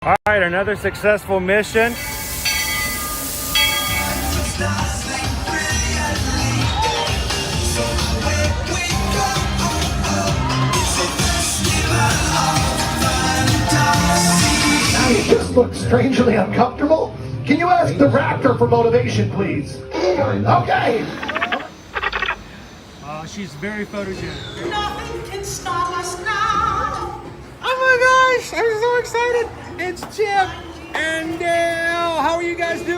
All right, another successful mission. You just look strangely uncomfortable. Can you ask the raptor for motivation, please? Okay. She's very photogenic. Nothing can stop us now. Oh my gosh, I'm so excited. It's Chip and Dale. How are you guys doing?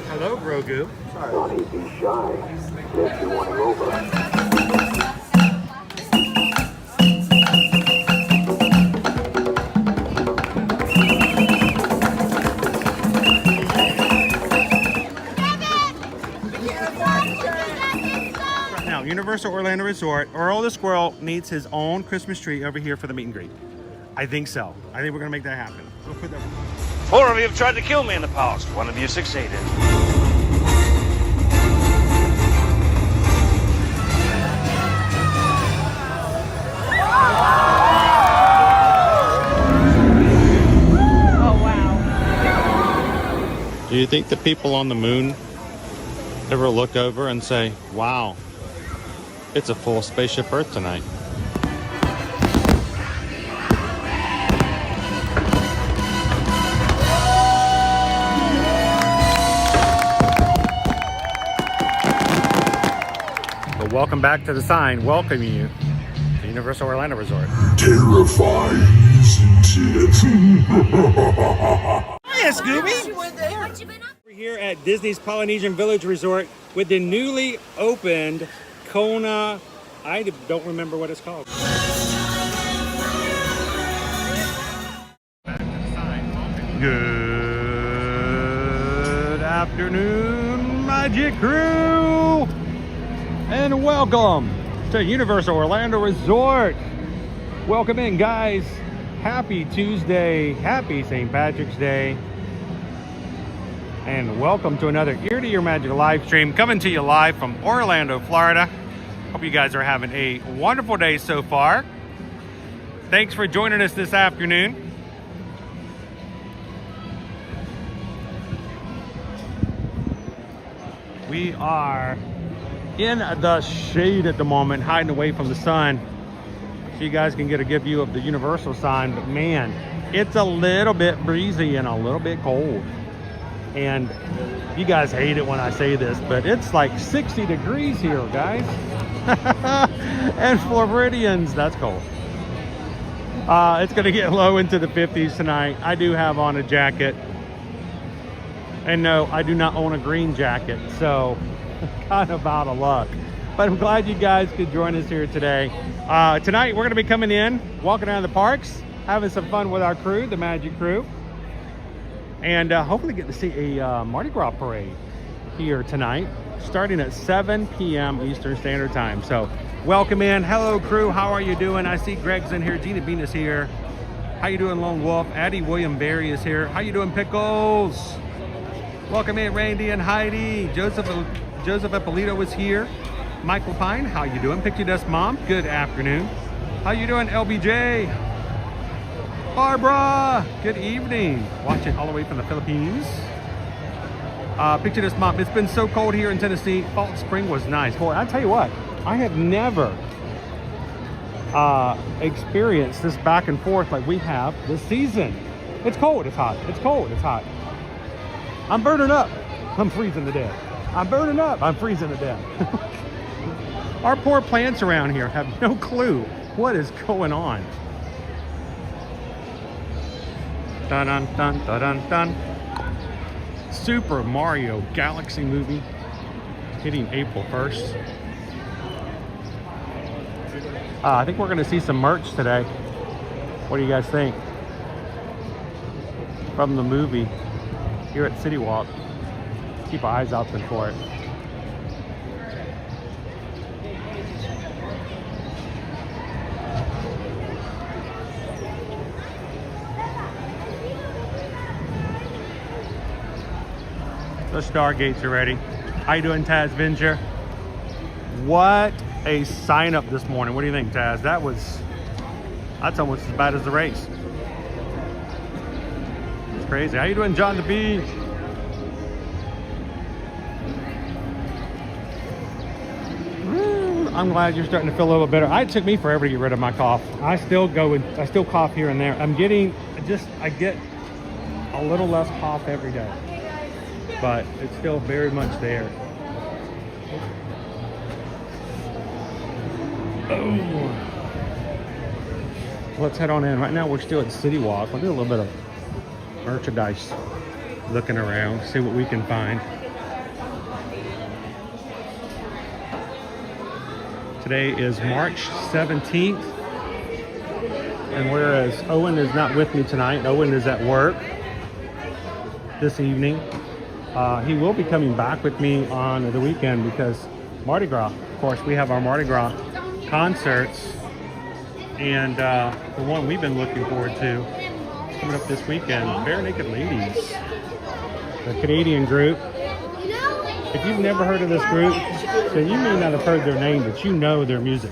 Hello, Grogu. Don't be shy. If you want to over. Universal Orlando Resort, Earl the squirrel needs his own Christmas tree over here for the meet and greet. I think so. I think we're gonna make that happen. We'll put that. 4 of you have tried to kill me in the past. 1 of you succeeded. Oh wow. Do you think the people on the moon ever look over and say, wow, it's a full spaceship Earth tonight? But welcome back to the sign welcoming you to Universal Orlando Resort. Terrifying, isn't it? Hiya, Scooby! We're here at Disney's Polynesian Village Resort with the newly opened Kona, I don't remember what it's called. Good afternoon, Magic Crew, and welcome to Universal Orlando Resort. Welcome in, guys. Happy Tuesday, happy St. Patrick's Day, and welcome to another Ear to Your Magic live stream coming to you live from Orlando, Florida. Hope you guys are having a wonderful day so far. Thanks for joining us this afternoon. We are in the shade at the moment, hiding away from the sun, so you guys can get a good view of the Universal sign. But man, it's a little bit breezy and a little bit cold. And you guys hate it when I say this, but it's like 60 degrees here, guys. And Floridians, that's cold. It's gonna get low into the 50s tonight. I do have on a jacket. And no, I do not own a green jacket, so kind of out of luck. But I'm glad you guys could join us here today. Tonight, we're gonna be coming in, walking around the parks, having some fun with our crew, the Magic Crew. And hopefully get to see a Mardi Gras parade here tonight, starting at 7 p.m. Eastern Standard Time. So welcome in. Hello, crew. How are you doing? I see Greg's in here. Gina Bean is here. How you doing, Lone Wolf? Addie William Berry is here. How you doing, Pickles? Welcome in, Randy and Heidi. Joseph Ippolito is here. Michael Pine, how you doing? Picture Dust Mom, good afternoon. How you doing, LBJ? Barbara, good evening. Watching all the way from the Philippines. Picture this, Mom. It's been so cold here in Tennessee. Fall and spring was nice. Boy, I tell you what, I have never experienced this back and forth like we have this season. It's cold, it's hot. It's cold, it's hot. I'm burning up. I'm freezing to death. I'm burning up. I'm freezing to death. Our poor plants around here have no clue what is going on. Dun dun dun dun dun dun. Super Mario Galaxy movie hitting April 1st. I think we're going to see some merch today. What do you guys think? From the movie here at CityWalk. Keep our eyes open for it. The Stargates are ready. How you doing, Taz Venger? What a sign up this morning. What do you think, Taz? That's almost as bad as the race. It's crazy. How you doing, John the Bead? I'm glad you're starting to feel a little better. It took me forever to get rid of my cough. I still cough here and there. I get a little less cough every day, but it's still very much there. Oh. Let's head on in. Right now we're still at CityWalk. We'll do a little bit of merchandise looking around, see what we can find. Today is March 17th, and whereas Owen is not with me tonight, Owen is at work this evening. He will be coming back with me on the weekend because Mardi Gras, of course, we have our Mardi Gras concerts, and the one we've been looking forward to is coming up this weekend, Bare Naked Ladies, the Canadian group. If you've never heard of this group, then you may not have heard their name, but you know their music.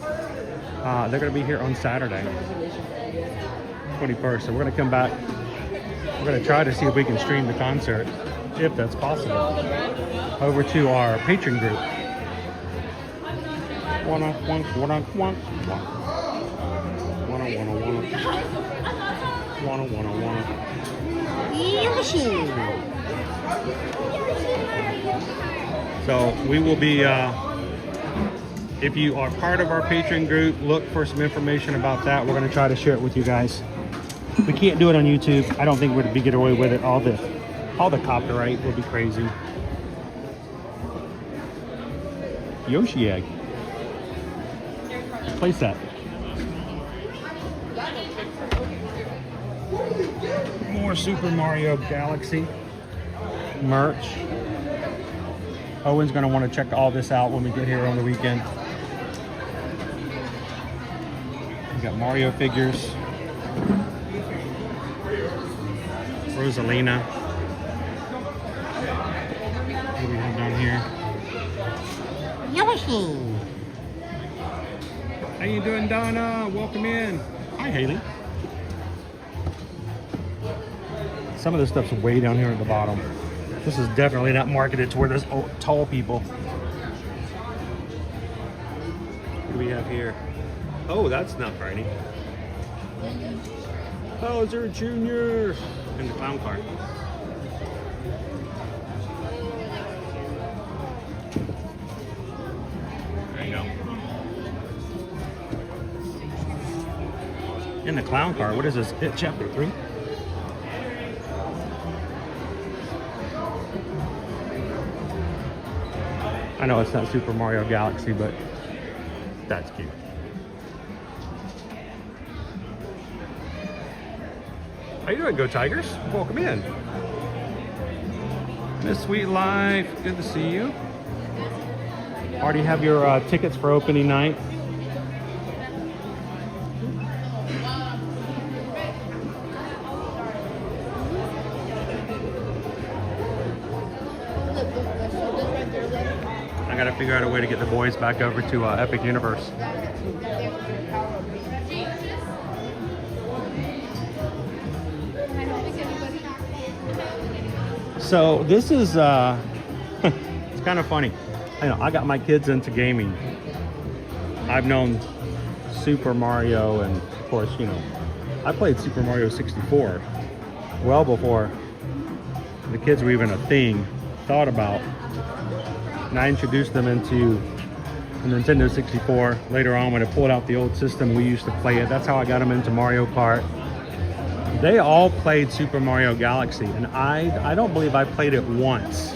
They're going to be here on Saturday, 21st. So we're going to come back. We're going to try to see if we can stream the concert, if that's possible, over to our Patreon group. So we will be, if you are part of our Patreon group, look for some information about that. We're going to try to share it with you guys. We can't do it on YouTube. I don't think we're going to get away with it. All the copyright will be crazy. Yoshi egg. Place that. More Super Mario Galaxy merch. Owen's going to want to check all this out when we get here on the weekend. We got Mario figures. Rosalina. What do we have down here? Yoshi. How you doing, Donna? Welcome in. Hi, Haley. Some of this stuff's way down here at the bottom. This is definitely not marketed to where there's tall people. What do we have here? Oh, that's not Barney. Bowser Jr. in the clown car. There you go. In the clown car. What is this? It chapter 3? I know it's not Super Mario Galaxy, but that's cute. How you doing, Go Tigers? Welcome in. Miss Sweet Life, good to see you. Already have your tickets for opening night. I gotta figure out a way to get the boys back over to Epic Universe. So this is it's kind of funny. I got my kids into gaming. I've known Super Mario, and of course, I played Super Mario 64 well before the kids were even a thing thought about. And I introduced them into the Nintendo 64. Later on, when I pulled out the old system, we used to play it. That's how I got them into Mario Kart. They all played Super Mario Galaxy, and I don't believe I played it once.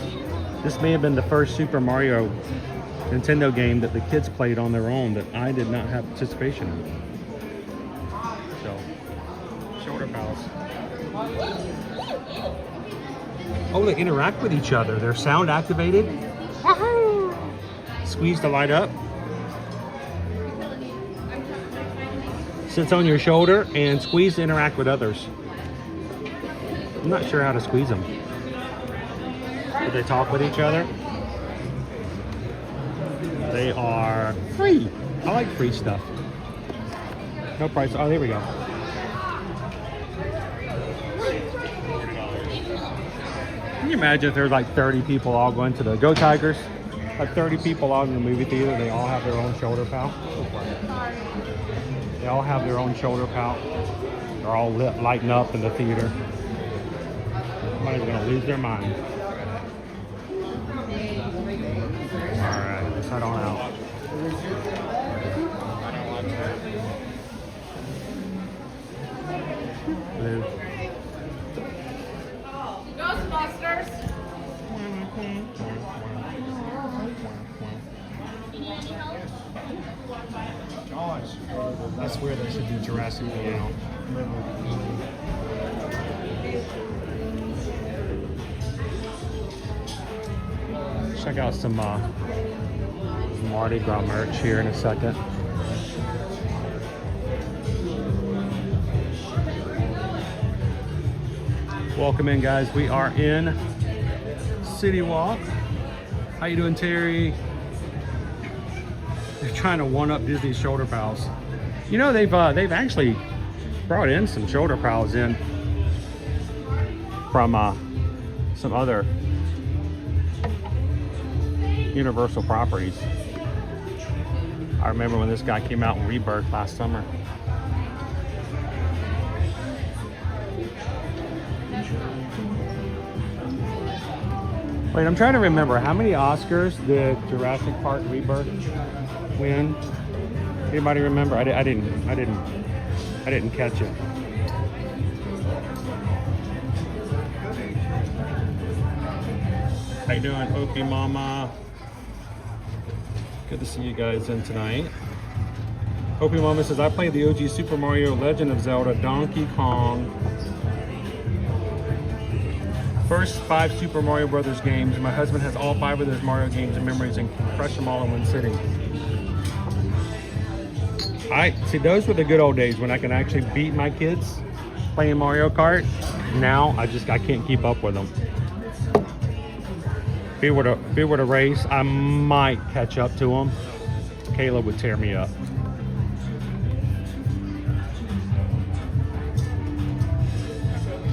This may have been the first Super Mario Nintendo game that the kids played on their own that I did not have participation in. So, shoulder pals. Oh, they interact with each other. They're sound activated. Squeeze the light up. Sits on your shoulder and squeeze to interact with others. I'm not sure how to squeeze them. Do they talk with each other? They are free. I like free stuff. No price. Oh, there we go. Can you imagine if there's like 30 people all going to the Go Tigers? Like 30 people out in the movie theater, they all have their own shoulder pal. They all have their own shoulder pal. They're all lighting up in the theater. Somebody's gonna lose their mind. Alright, let's head on out. Blue. Ghostbusters. I swear there should be Jurassic now. Check out some Mardi Gras merch here in a second. Welcome in, guys. We are in CityWalk. How you doing, Terry? They're trying to one-up Disney's shoulder pals. You know, they've actually brought in some shoulder pals in from some other Universal properties. I remember when this guy came out in Rebirth last summer. Wait, I'm trying to remember, how many Oscars did Jurassic Park Rebirth win? Anybody remember? I didn't catch it. How you doing, Opie Mama? Good to see you guys in tonight. Opie Mama says, I played the OG Super Mario, Legend of Zelda, Donkey Kong. First 5 Super Mario Brothers games. My husband has all 5 of those Mario games and memories and can crush them all in one sitting. See, those were the good old days when I could actually beat my kids playing Mario Kart. Now I can't keep up with them. If we were to race, I might catch up to them. Kayla would tear me up.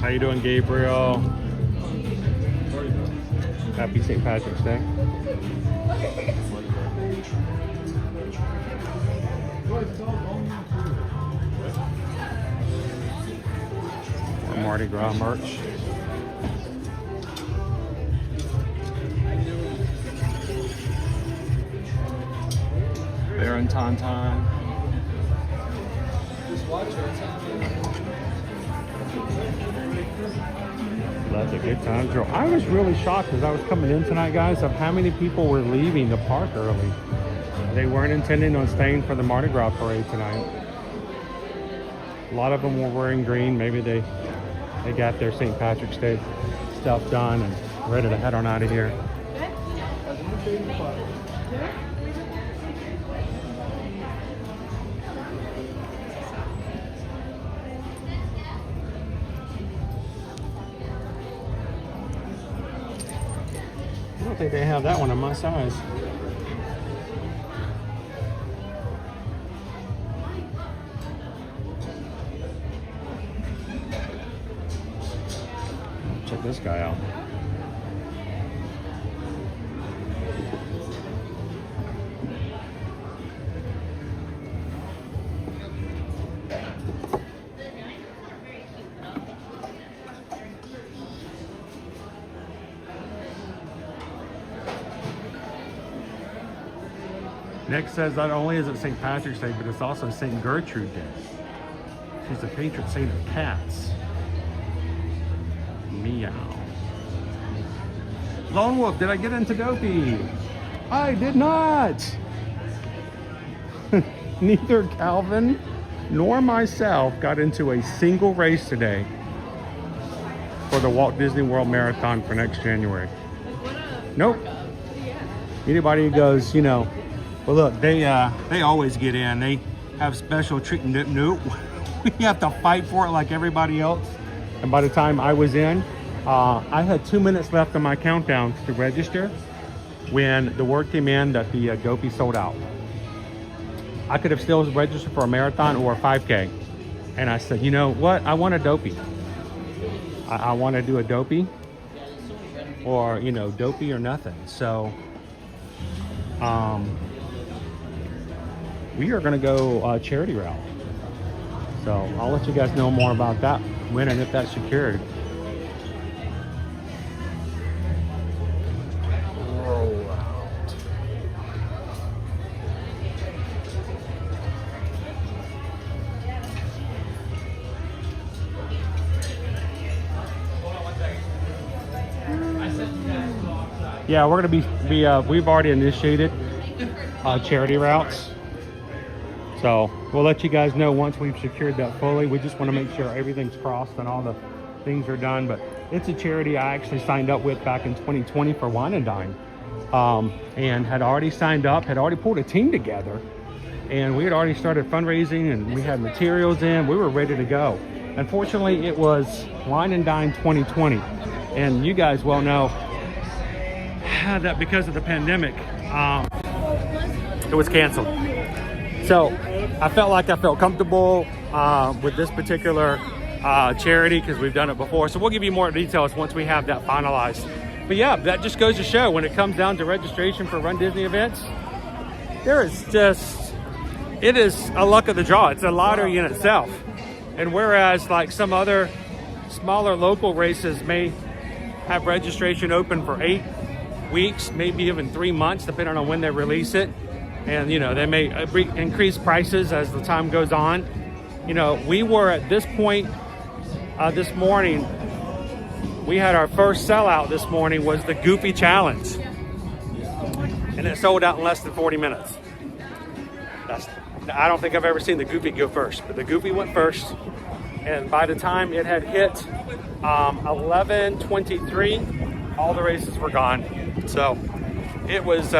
How you doing, Gabriel? Happy St. Patrick's Day. More Mardi Gras merch. Bear and Tauntaun. That's a good time, Joe. I was really shocked as I was coming in tonight, guys, of how many people were leaving the park early. They weren't intending on staying for the Mardi Gras parade tonight. A lot of them were wearing green. Maybe they got their St. Patrick's Day stuff done and ready to head on out of here. I don't think they have that one in my size. Check this guy out. Nick says not only is it St. Patrick's Day, but it's also St. Gertrude Day. She's the patron saint of cats. Meow. Lone Wolf, did I get into Dopey? I did not. Neither Calvin nor myself got into a single race today for the Walt Disney World Marathon for next January. Nope. Anybody who goes, you know, well, look, they always get in. They have special treatment. Nope. We have to fight for it like everybody else. And by the time I was in, I had 2 minutes left on my countdown to register. when the word came in that the dopey sold out. I could have still registered for a marathon or a 5K. And I said, you know what? I want a dopey. I want to do a dopey, or, you know, dopey or nothing. So we are going to go charity route. So I'll let you guys know more about that when and if that's secured. Yeah, we're gonna be we've already initiated charity routes, so we'll let you guys know once we've secured that fully. We just want to make sure everything's crossed and all the things are done. But it's a charity I actually signed up with back in 2020 for Wine and Dine, and had already signed up, had already pulled a team together, and we had already started fundraising, and we had materials in. We were ready to go. Unfortunately, it was Wine and Dine 2020, and you guys well know that because of the pandemic, it was canceled. So I felt comfortable with this particular charity because we've done it before. So we'll give you more details once we have that finalized. But yeah, that just goes to show when it comes down to registration for Run Disney events, it is a luck of the draw. It's a lottery in itself. And whereas like some other smaller local races may have registration open for 8 weeks, maybe even 3 months, depending on when they release it, and you know, they may increase prices as the time goes on. You know, we were at this point this morning, we had our first sellout this morning, was the Goofy Challenge, and it sold out in less than 40 minutes. I don't think I've ever seen the Goofy go first, but the Goofy went first, and by the time it had hit 11:23, all the races were gone. So it was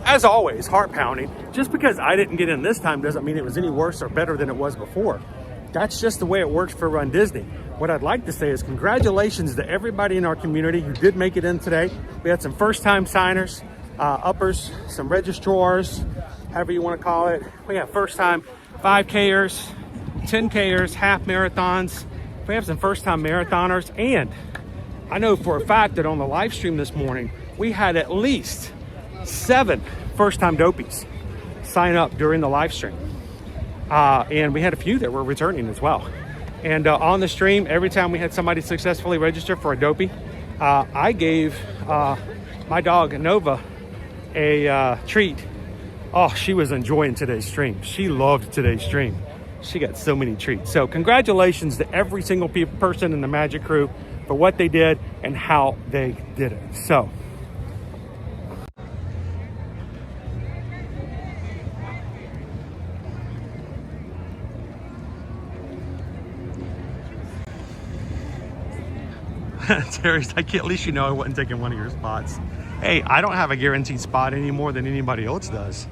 as always heart pounding. Just because I didn't get in this time doesn't mean it was any worse or better than it was before. That's just the way it works for Run Disney. What I'd like to say is congratulations to everybody in our community who did make it in today. We had some first time signers, uppers, some registrars, however you want to call it. We have first time 5Kers, 10Kers, half marathons. We have some first time marathoners, and I know for a fact that on the live stream this morning, we had at least 7 first-time dopies sign up during the live stream. And we had a few that were returning as well. And on the stream, every time we had somebody successfully register for a dopey, I gave my dog, Nova, a treat. Oh, she was enjoying today's stream. She loved today's stream. She got so many treats. So congratulations to every single person in the Magic Crew for what they did and how they did it. So Terry's like, at least you know I wasn't taking one of your spots. Hey, I don't have a guaranteed spot any more than anybody else does.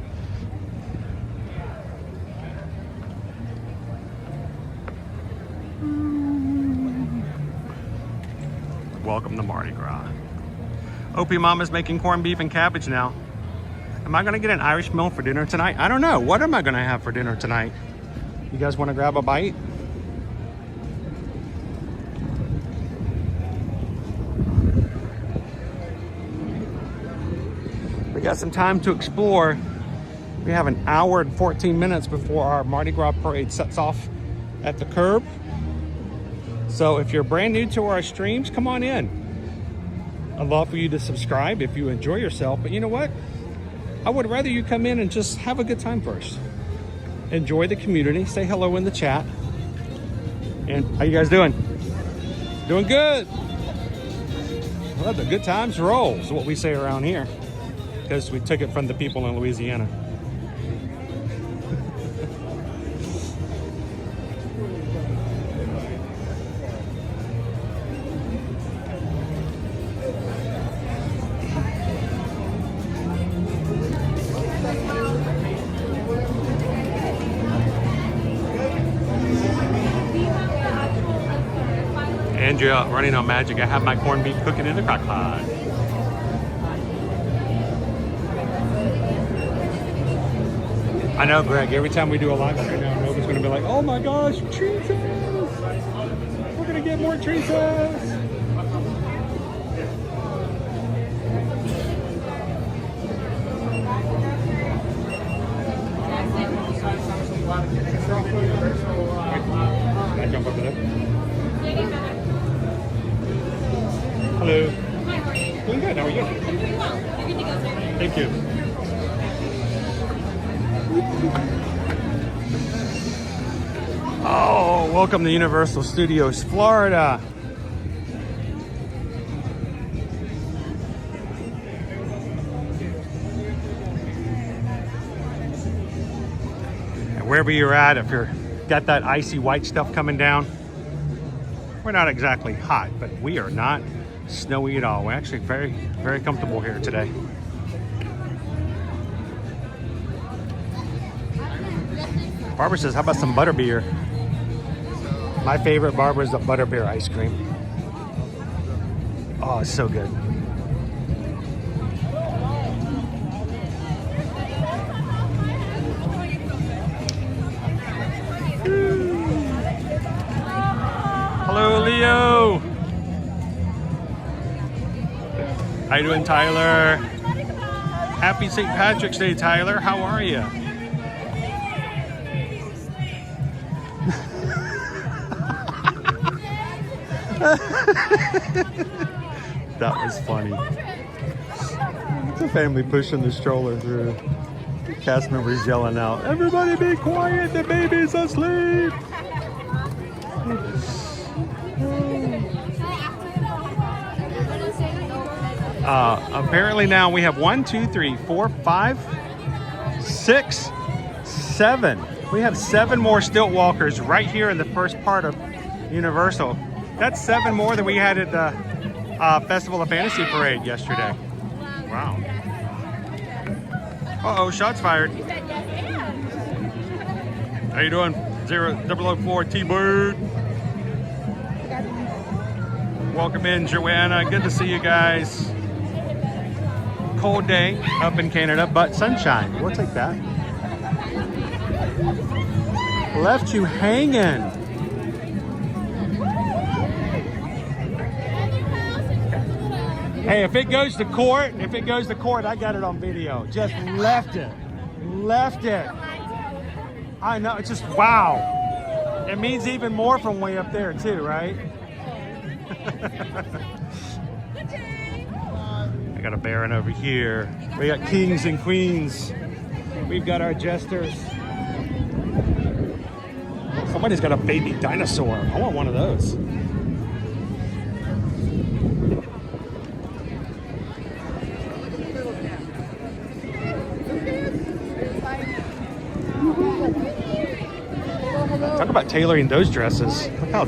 Welcome to Mardi Gras. Opie Mama's making corned beef and cabbage now. Am I gonna get an Irish meal for dinner tonight? I don't know. What am I gonna have for dinner tonight? You guys wanna grab a bite? We got some time to explore. We have an hour and 14 minutes before our Mardi Gras parade sets off at the curb. So if you're brand new to our streams, come on in. I'd love for you to subscribe if you enjoy yourself. But you know what? I would rather you come in and just have a good time first. Enjoy the community. Say hello in the chat. And how you guys doing? Doing good. Let the good times roll is what we say around here, because we took it from the people in Louisiana. Andrea running on magic. I have my corned beef cooking in the crock pot. I know, Greg. Every time we do a live stream now, Nova's going to be like, "Oh my gosh, treats! We're going to get more treats!" Can I jump over there? Hello. Doing good. How are you? Thank you. Oh, welcome to Universal Studios, Florida. And wherever you're at, if you're got that icy white stuff coming down, we're not exactly hot, but we are not snowy at all. We're actually very, very comfortable here today. Barbara says, how about some butterbeer? My favorite, Barbara, is the butterbeer ice cream. Oh, it's so good. Hello, Leo. How you doing, Tyler? Happy St. Patrick's Day, Tyler. How are you? That was funny. It's a family pushing the stroller through. The cast members yelling out, "Everybody be quiet, the baby's asleep." Apparently now we have 1, 2, 3, 4, 5, 6, 7. We have 7 more stilt walkers right here in the first part of Universal. That's 7 more than we had at the Festival of Fantasy Parade yesterday. Wow. Uh-oh, shots fired. How you doing? 004 T-Bird. Welcome in, Joanna. Good to see you guys. Cold day up in Canada, but sunshine. We'll take that. Left you hanging. Hey, if it goes to court, I got it on video. Just left it. I know, it's just wow. It means even more from way up there too, right? I got a Baron over here. We got kings and queens. We've got our jesters. Somebody's got a baby dinosaur. I want one of those. Talk about tailoring those dresses. Look how,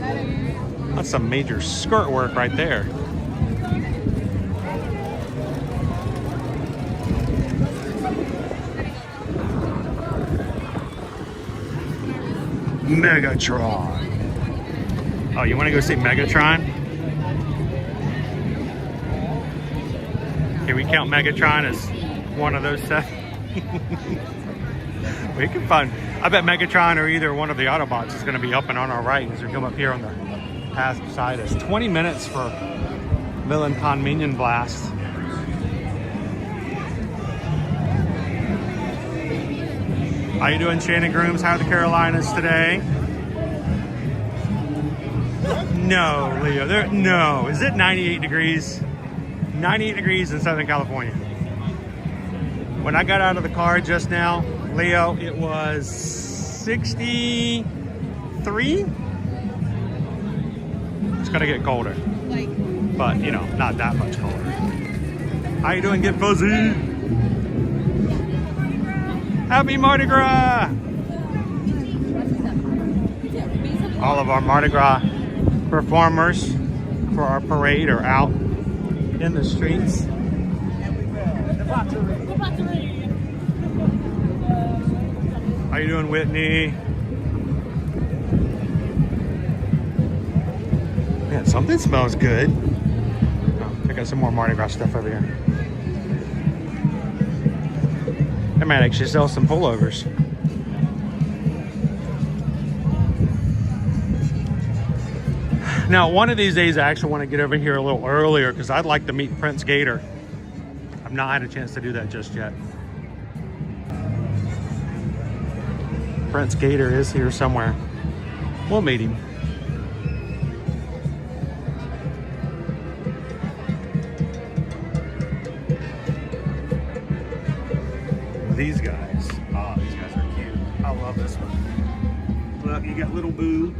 that's some major skirt work right there. Megatron. Oh, you want to go see Megatron? Can we count Megatron as one of those stuff? We can find, I bet Megatron or either one of the Autobots is going to be up and on our right as we come up here on the path beside us. 20 minutes for Villain Con Minion Blast. How you doing, Shannon Grooms? How are the Carolinas today? No, Leo. No. Is it 98 degrees? 98 degrees in Southern California. When I got out of the car just now, Leo, it was 63. It's gonna get colder, but you know, not that much colder. How you doing, Get Fuzzy? Happy Mardi Gras! All of our Mardi Gras performers for our parade are out in the streets. How you doing, Whitney? Man, something smells good. Oh, I got some more Mardi Gras stuff over here. I might actually sell some pullovers. Now, one of these days, I actually want to get over here a little earlier because I'd like to meet Prince Gator. I've not had a chance to do that just yet. Prince Gator is here somewhere. We'll meet him. These guys, oh, these guys are cute. I love this one. Look, you got little Boo,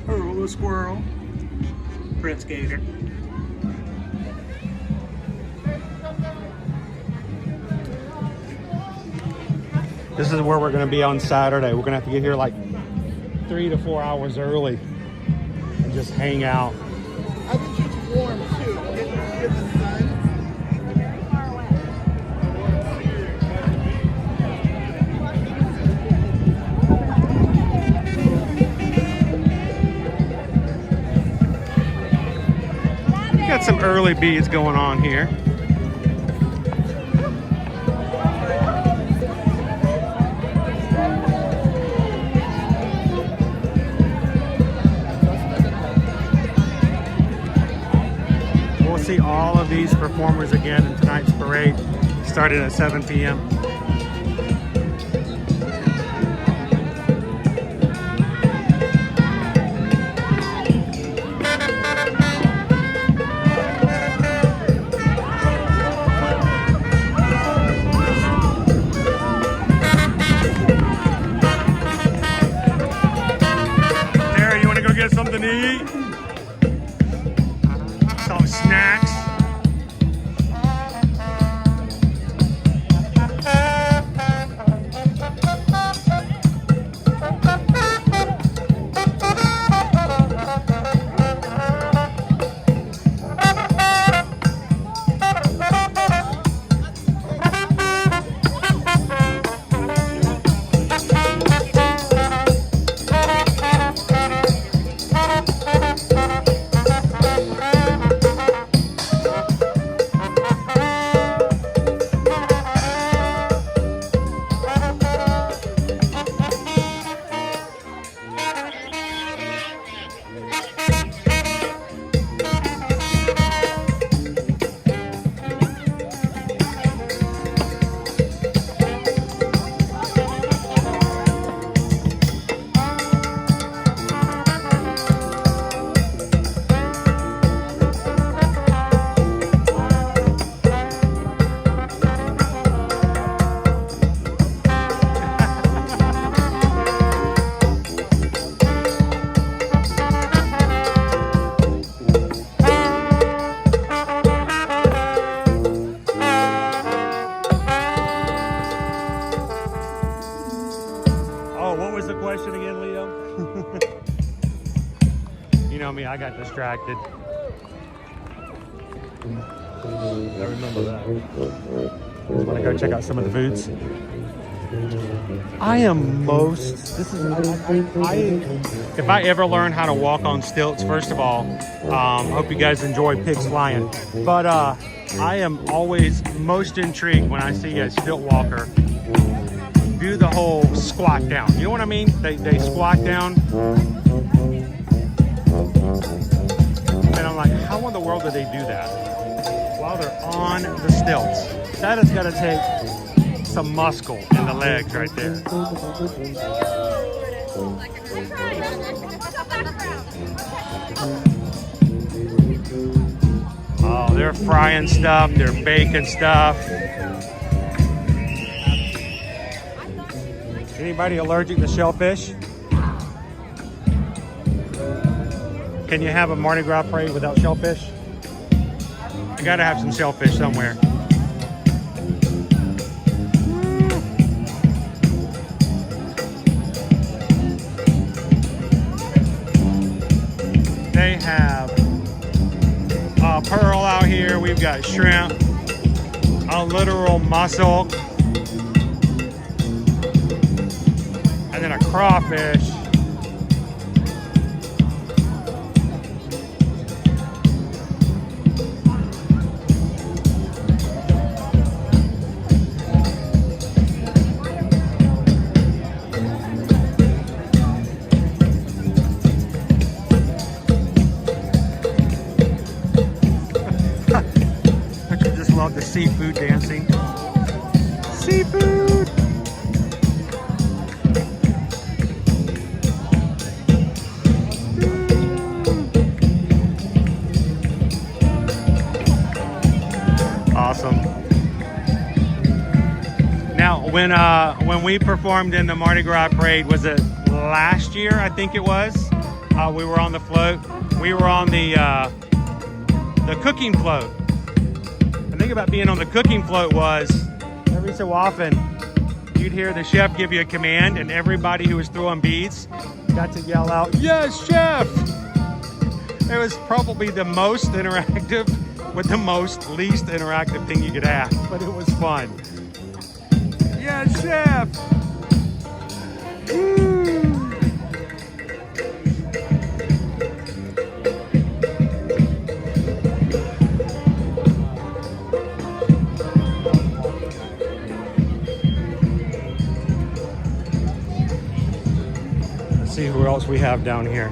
Earl the squirrel, Prince Gator. This is where we're going to be on Saturday. We're going to have to get here like 3 to 4 hours early and just hang out. I think it's warm too. Get the sun. We got some early beads going on here. See all of these performers again in tonight's parade, starting at 7 p.m. There, you want to go get something to eat? Some snacks. Me, I got distracted. I remember that. Just want to go check out some of the foods. I am most. This is. If I ever learn how to walk on stilts, first of all, hope you guys enjoy pigs flying. But I am always most intrigued when I see a stilt walker do the whole squat down. You know what I mean? They squat down. And I'm like, how in the world do they do that while they're on the stilts? That has got to take some muscle in the legs right there. Oh, they're frying stuff, they're baking stuff. Anybody allergic to shellfish? Can you have a Mardi Gras parade without shellfish? I gotta have some shellfish somewhere. They have pearl out here. We've got shrimp, a literal mussel, and then a crawfish. seafood. Awesome. Now, when we performed in the Mardi Gras parade, was it last year? I think it was. We were on the float. We were on the cooking float. The thing about being on the cooking float was every so often you'd hear the chef give you a command, and everybody who was throwing beads got to yell out, "Yes, chef!" It was probably the most interactive with the most least interactive thing you could have, but it was fun. Yes, chef! Woo. Let's see who else we have down here.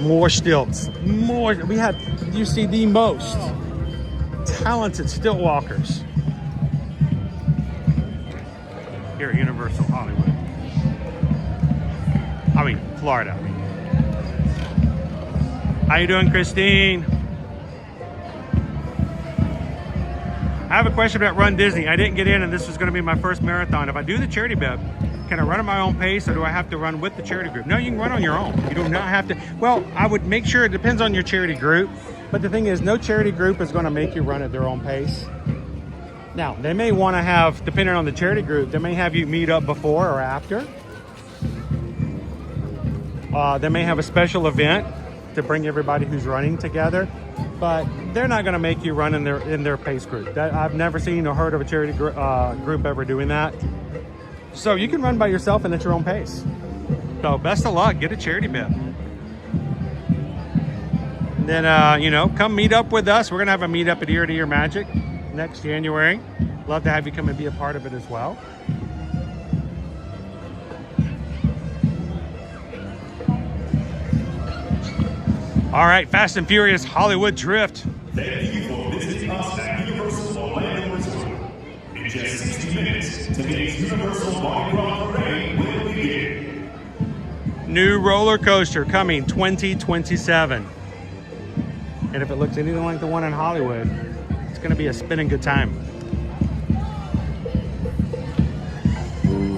More stilts. More. We had, you see, the most talented stilt walkers here at Universal Hollywood. I mean, Florida. How you doing, Christine? I have a question about Run Disney. I didn't get in, and this was going to be my first marathon. If I do the charity bib, can I run at my own pace, or do I have to run with the charity group? No, you can run on your own. You do not have to. Well, I would make sure, it depends on your charity group. But the thing is, no charity group is going to make you run at their own pace. Now, they may want to have, depending on the charity group, they may have you meet up before or after. They may have a special event to bring everybody who's running together. But they're not going to make you run in their pace group. I've never seen or heard of a charity group ever doing that. So you can run by yourself and at your own pace. So best of luck. Get a charity bib. And then, you know, come meet up with us. We're going to have a meetup at Ear to Ear Magic next January. Love to have you come and be a part of it as well. All right, Fast and Furious Hollywood Drift. Thank you for visiting us at Universal Orlando Resort. In just 60 minutes, today's Universal Mardi Gras parade will begin. New roller coaster coming 2027. And if it looks anything like the one in Hollywood, it's going to be a spinning good time.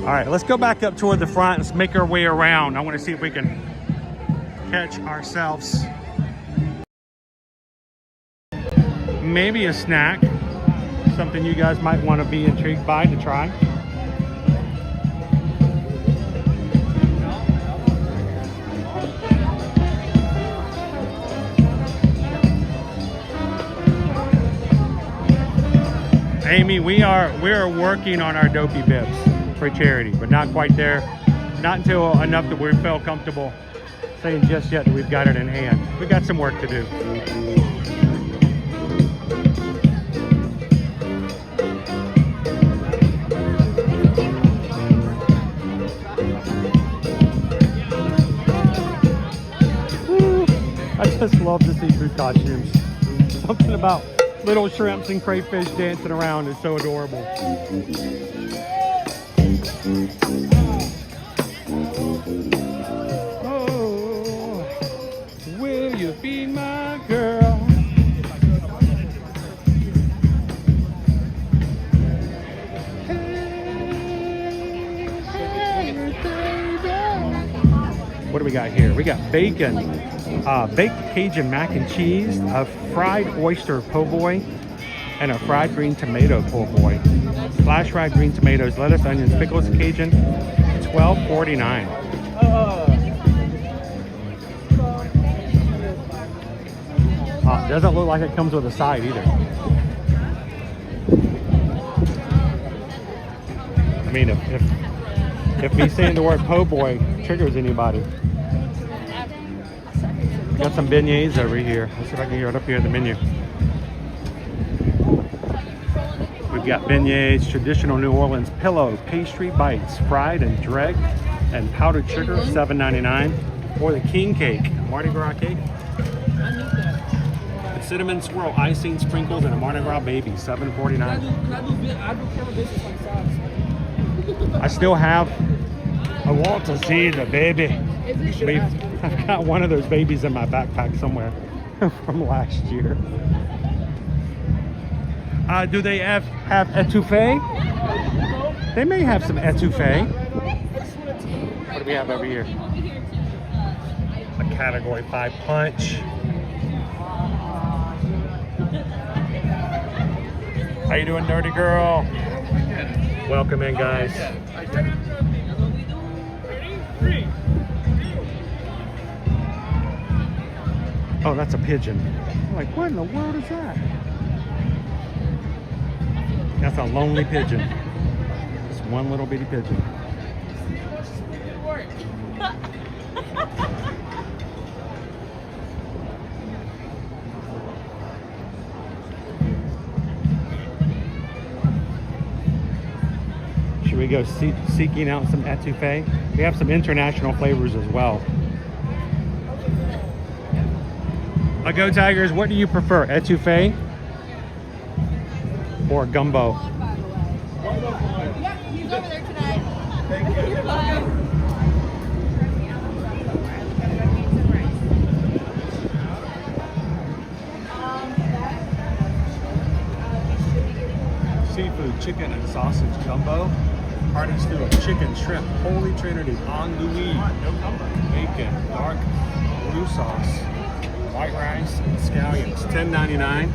All right, let's go back up toward the front. Let's make our way around. I want to see if we can catch ourselves maybe a snack, something you guys might want to be intrigued by to try. Amy, we're working on our dopey bibs for charity, but not quite there. Not until enough that we feel comfortable saying just yet that we've got it in hand. We've got some work to do. I just love the seafood costumes. Something about little shrimps and crayfish dancing around is so adorable. Oh, will you be my girl? What do we got here? We got bacon, baked Cajun mac and cheese, a fried oyster po' boy, and a fried green tomato po' boy. Flash fried green tomatoes, lettuce, onions, pickles, Cajun, $12.49. Doesn't look like it comes with a side either. I mean, if me saying the word po' boy triggers anybody. Got some beignets over here. Let's see if I can get it up here in the menu. We've got beignets, traditional New Orleans pillow, pastry bites, fried and dregged, and powdered sugar, $7.99. Or the king cake, Mardi Gras cake. It's cinnamon swirl icing, sprinkles, and a Mardi Gras baby, $7.49. I do camera business like size. I still have. I want to see the baby. I've got one of those babies in my backpack somewhere from last year. Do they have etouffee? They may have some etouffee. What do we have over here? A category 5 punch. How you doing, nerdy girl? Welcome in, guys. Oh, that's a pigeon. I'm like, what in the world is that? That's a lonely pigeon. Just one little bitty pigeon. Should we go seeking out some etouffee? We have some international flavors as well. Go Tigers, what do you prefer, etouffee or gumbo? Yep, he's over there tonight. Thank you. Bye. Seafood, chicken, and sausage gumbo. Hearty stew of chicken, shrimp, holy trinity, andouille, bacon, dark blue sauce, white rice, and scallions, $10.99.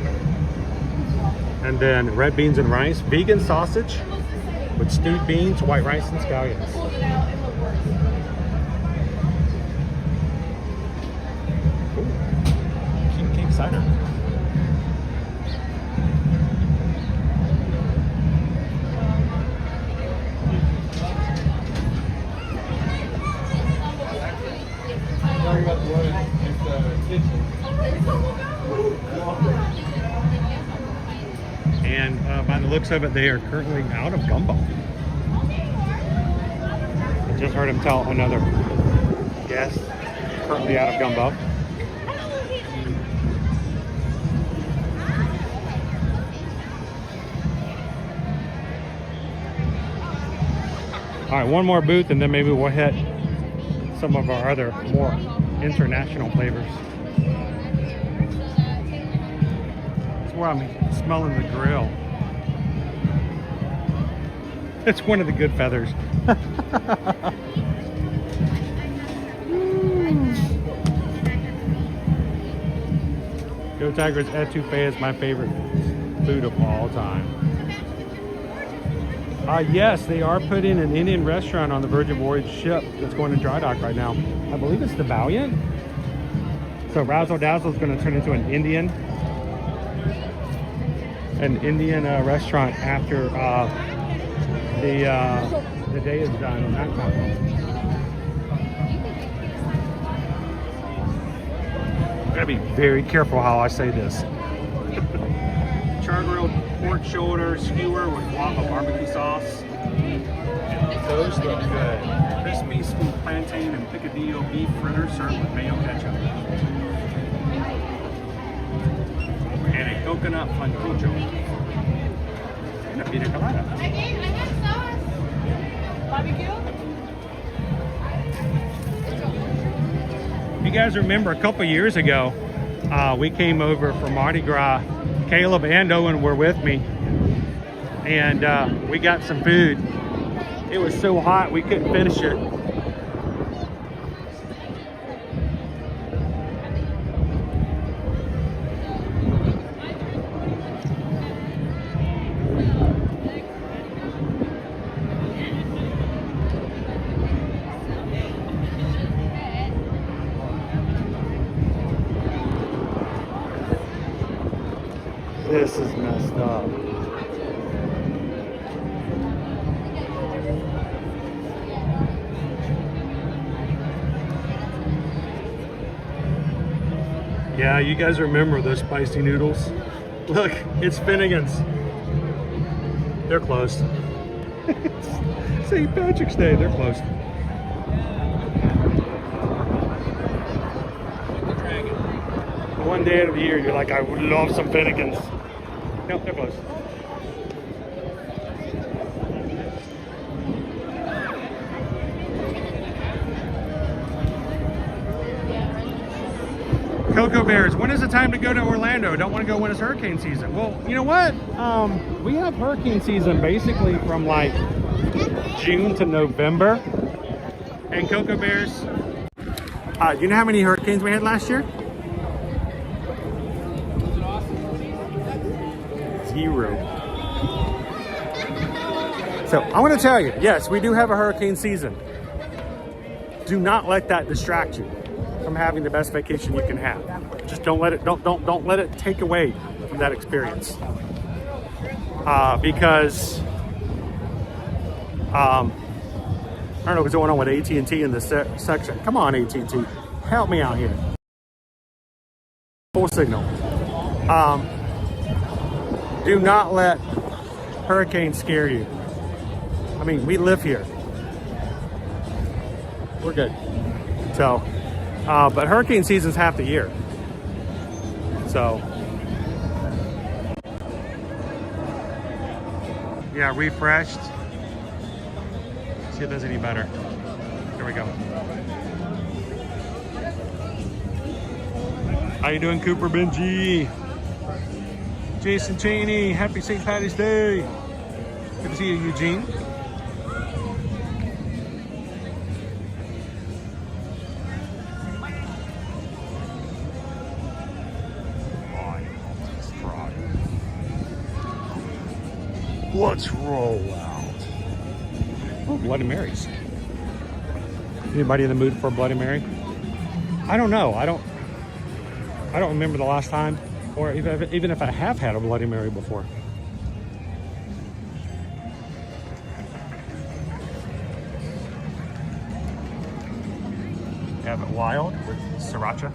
And then red beans and rice, vegan sausage with stewed beans, white rice, and scallions. Cool. King cake cider. And by the looks of it, they are currently out of gumbo. I just heard him tell another guest, currently out of gumbo. All right, one more booth and then maybe we'll hit some of our other more international flavors. That's where I'm smelling the grill. It's one of the good feathers. Go Tigers, etouffee is my favorite food of all time. Yes, they are putting an Indian restaurant on the Virgin Voyage ship that's going to dry dock right now. I believe it's the Valiant. So Razzle Dazzle is going to turn into an Indian restaurant after the day is done on that time. I gotta be very careful how I say this. Char-grilled pork shoulder skewer with guava barbecue sauce. And those look good. Crispy sweet plantain and picadillo beef fritter served with mayo ketchup. And a coconut flancillo. And a pina colada. Again, I have sauce. Barbecue? If you guys remember, a couple years ago, we came over for Mardi Gras. Caleb and Owen were with me, and we got some food. It was so hot we couldn't finish it. This is messed up. Yeah, you guys remember those spicy noodles? Look, it's Finnegan's. They're closed. St. Patrick's Day, they're closed. one day of the year you're like, I would love some Finnegans. Nope, they're closed. Cocoa Bears, when is the time to go to Orlando? Don't want to go when it's hurricane season. Well, you know what? We have hurricane season basically from like June to November. And Cocoa Bears, you know how many hurricanes we had last year? 0. So I want to tell you, yes, we do have a hurricane season. Do not let that distract you from having the best vacation you can have. Just don't let it don't let it take away from that experience. Because I don't know what's going on with AT&T in this section. Come on, AT&T, help me out here. Full signal. Do not let hurricanes scare you. I mean, we live here. We're good. So, but hurricane season's half the year. So, yeah, refreshed. See if there's any better. Here we go. How you doing, Cooper Benji? Jason Cheney, happy St. Patty's Day. Good to see you, Eugene. Let's roll out. Oh, Bloody Marys. Anybody in the mood for a Bloody Mary? I don't know. I don't remember the last time, or even if I have had a Bloody Mary before. Have it wild with sriracha.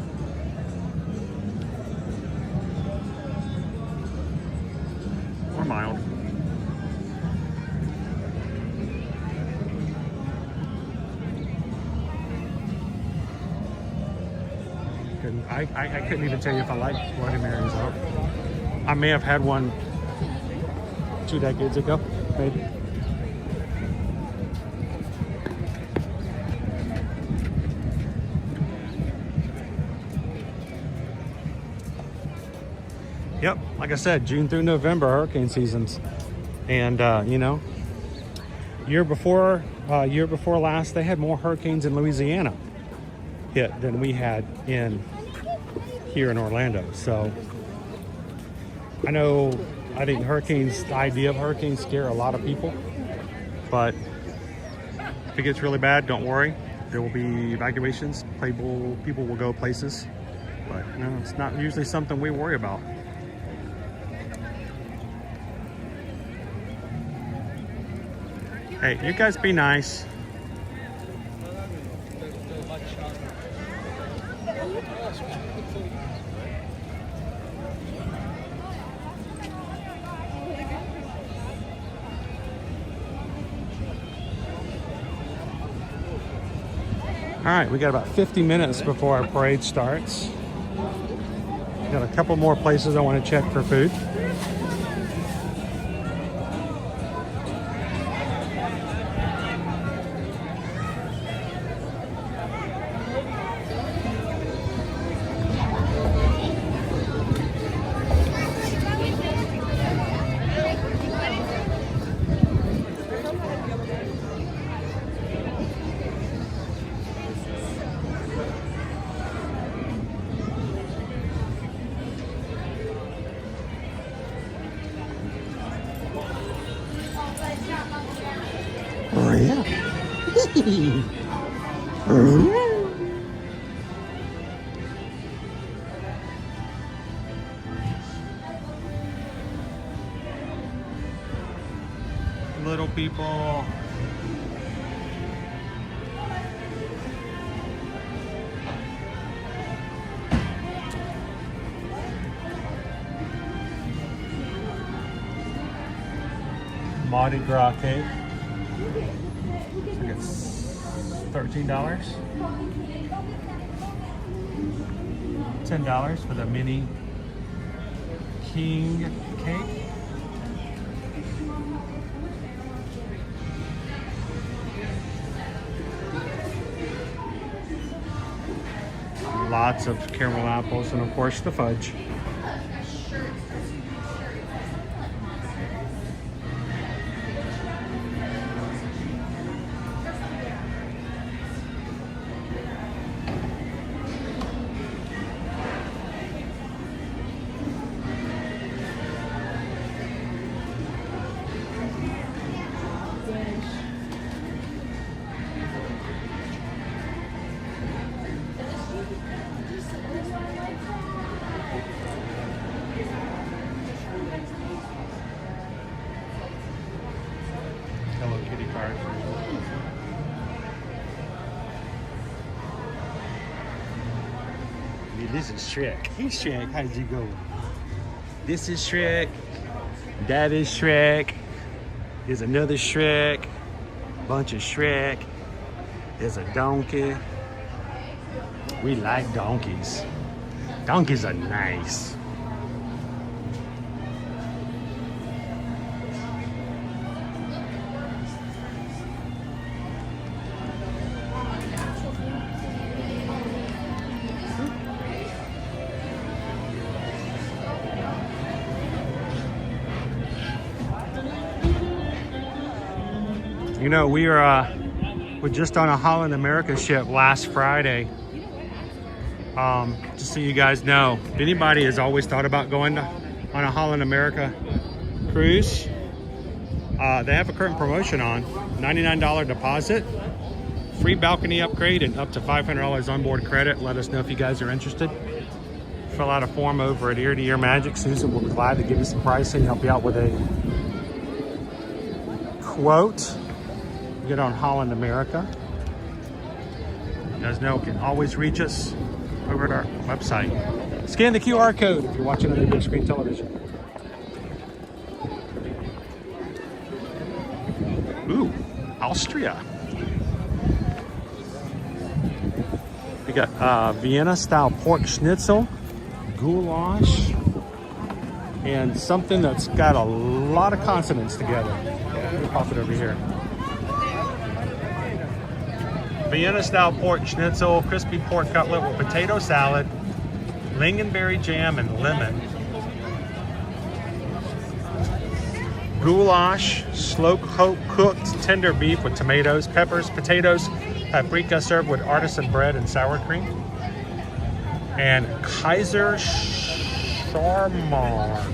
Or mild. I couldn't even tell you if I like Bloody Marys. I may have had one 2 decades ago, maybe. Yep, like I said, June through November, hurricane seasons. And, you know, year before last, they had more hurricanes in Louisiana hit than we had here in Orlando. So I think hurricanes, the idea of hurricanes scare a lot of people, but if it gets really bad, don't worry. There will be evacuations. People will go places, but you know, it's not usually something we worry about. Hey, you guys be nice. All right, we got about 50 minutes before our parade starts. Got a couple more places I want to check for food. Little people. Mardi Gras cake. I think it's $13. $10 for the mini king cake. Lots of caramel apples and of course the fudge. Hello Kitty card. This is Shrek. Hey Shrek, how'd you go? This is Shrek. That is Shrek. There's another Shrek. Bunch of Shrek. There's a donkey. We like donkeys. Donkeys are nice. You know, we're just on a Holland America ship last Friday. Just so you guys know, if anybody has always thought about going on a Holland America cruise, they have a current promotion on. $99 deposit, free balcony upgrade, and up to $500 onboard credit. Let us know if you guys are interested. Fill out a form over at Ear to Ear Magic. Susan will be glad to give you some pricing, help you out with a quote. Get on Holland America. You guys know, you can always reach us over at our website. Scan the QR code if you're watching on your big screen television. Ooh, Austria. We got Vienna style pork schnitzel, goulash, and something that's got a lot of consonants together. Let me pop it over here. Vienna style pork schnitzel, crispy pork cutlet with potato salad, lingonberry jam, and lemon. Goulash, slow cooked tender beef with tomatoes, peppers, potatoes, paprika, served with artisan bread and sour cream. And Kaiser Scharmar.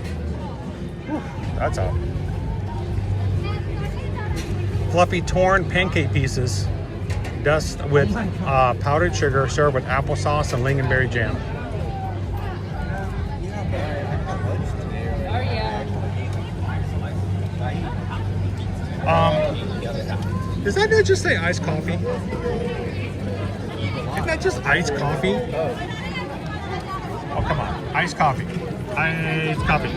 That's a fluffy torn pancake pieces. Dust with powdered sugar, served with applesauce and lingonberry jam. Does that not just say iced coffee? Isn't that just iced coffee? Oh, come on. Iced coffee. Iced coffee.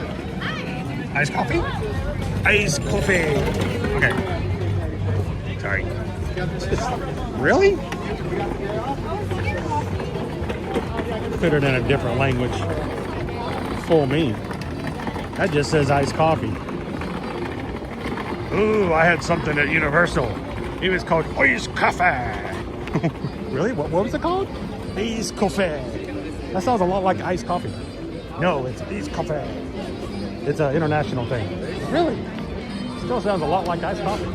Iced coffee? Iced coffee. Okay. Sorry. Really? Put it in a different language. Fool me. That just says iced coffee. Ooh, I had something at Universal. It was called iced coffee. Really? What was it called? Iced coffee. That sounds a lot like iced coffee. No, it's iced coffee. It's an international thing. Really? Still sounds a lot like iced coffee.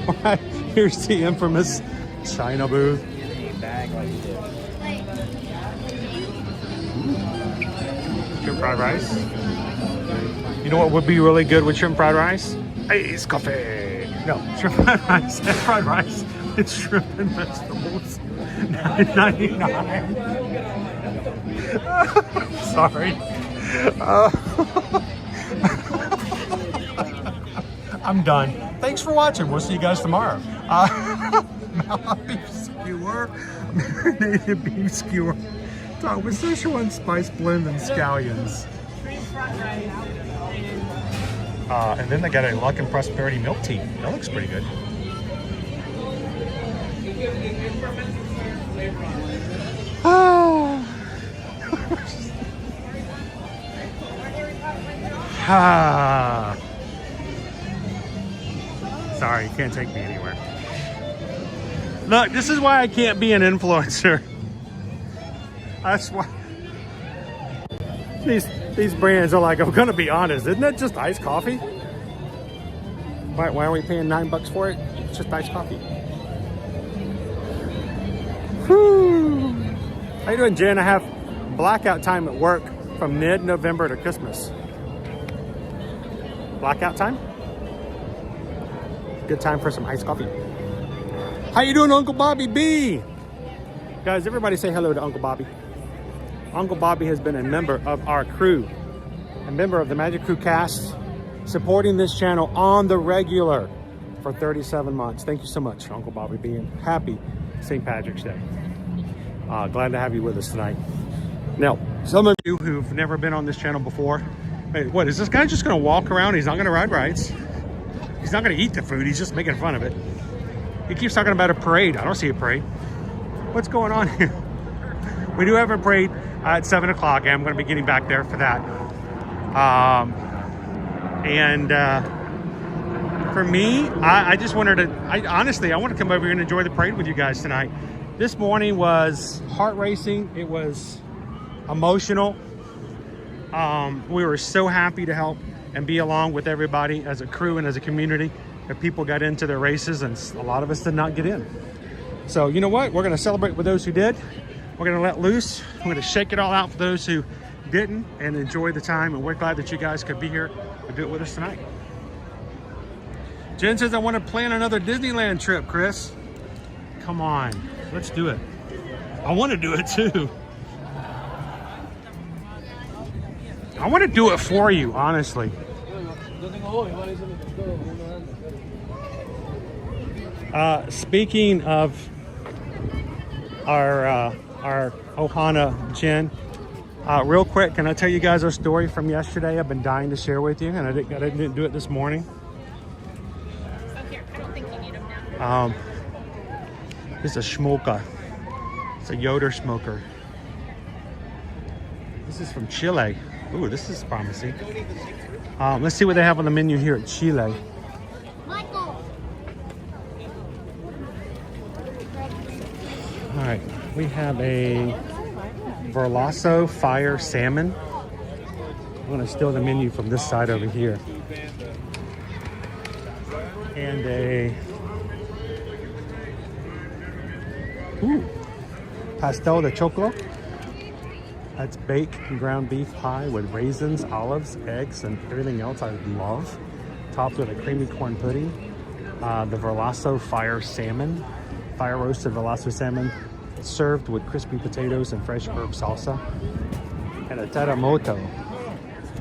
Alright, here's the infamous China booth. Shrimp fried rice. You know what would be really good with shrimp fried rice? Iced coffee. No, shrimp fried rice and fried rice. It's shrimp and vegetables. $9.99. Sorry. I'm done. Thanks for watching. We'll see you guys tomorrow. Beef skewer, marinated beef skewer, topped with Szechuan spice blend and scallions. And then they got a Luck and Prosperity milk tea. That looks pretty good. Ah. Sorry, you can't take me anywhere. Look, this is why I can't be an influencer. That's why. These brands are like, I'm gonna be honest, isn't that just iced coffee? Why are we paying $9 for it? It's just iced coffee. Whew. How you doing, Jen? I have blackout time at work from mid-November to Christmas. Blackout time? Good time for some iced coffee. How you doing, Uncle Bobby B? Guys, everybody say hello to Uncle Bobby. Uncle Bobby has been a member of our crew, a member of the Magic Crew cast, supporting this channel on the regular for 37 months. Thank you so much, Uncle Bobby B, and happy St. Patrick's Day. Glad to have you with us tonight. Now, some of you who've never been on this channel before, hey, what, is this guy just gonna walk around? He's not gonna ride rides. He's not gonna eat the food, he's just making fun of it. He keeps talking about a parade. I don't see a parade. What's going on here? We do have a parade at 7 o'clock, and I'm gonna be getting back there for that. For me, I just wanted to, honestly, I want to come over here and enjoy the parade with you guys tonight. This morning was heart racing. It was emotional. We were so happy to help and be along with everybody as a crew and as a community. That people got into their races, and a lot of us did not get in. So you know what? We're going to celebrate with those who did. We're going to let loose. We're going to shake it all out for those who didn't, and enjoy the time. And we're glad that you guys could be here to do it with us tonight. Jen says, I want to plan another Disneyland trip, Chris. Come on, let's do it. I want to do it too. I want to do it for you, honestly. Speaking of our Ohana Jen, real quick, can I tell you guys a story from yesterday? I've been dying to share with you, and I didn't do it this morning. Okay, I don't think you need them now. This is a smoker. It's a Yoder smoker. This is from Chile. Ooh, this is promising. Let's see what they have on the menu here at Chile. Michael. All right, we have a Verlasso Fire Salmon. I'm gonna steal the menu from this side over here. And a Pastel de Choclo. That's baked ground beef pie with raisins, olives, eggs, and everything else I love. Topped with a creamy corn pudding. The Verlasso Fire Salmon. Fire roasted Verlasso salmon served with crispy potatoes and fresh herb salsa. And a terremoto.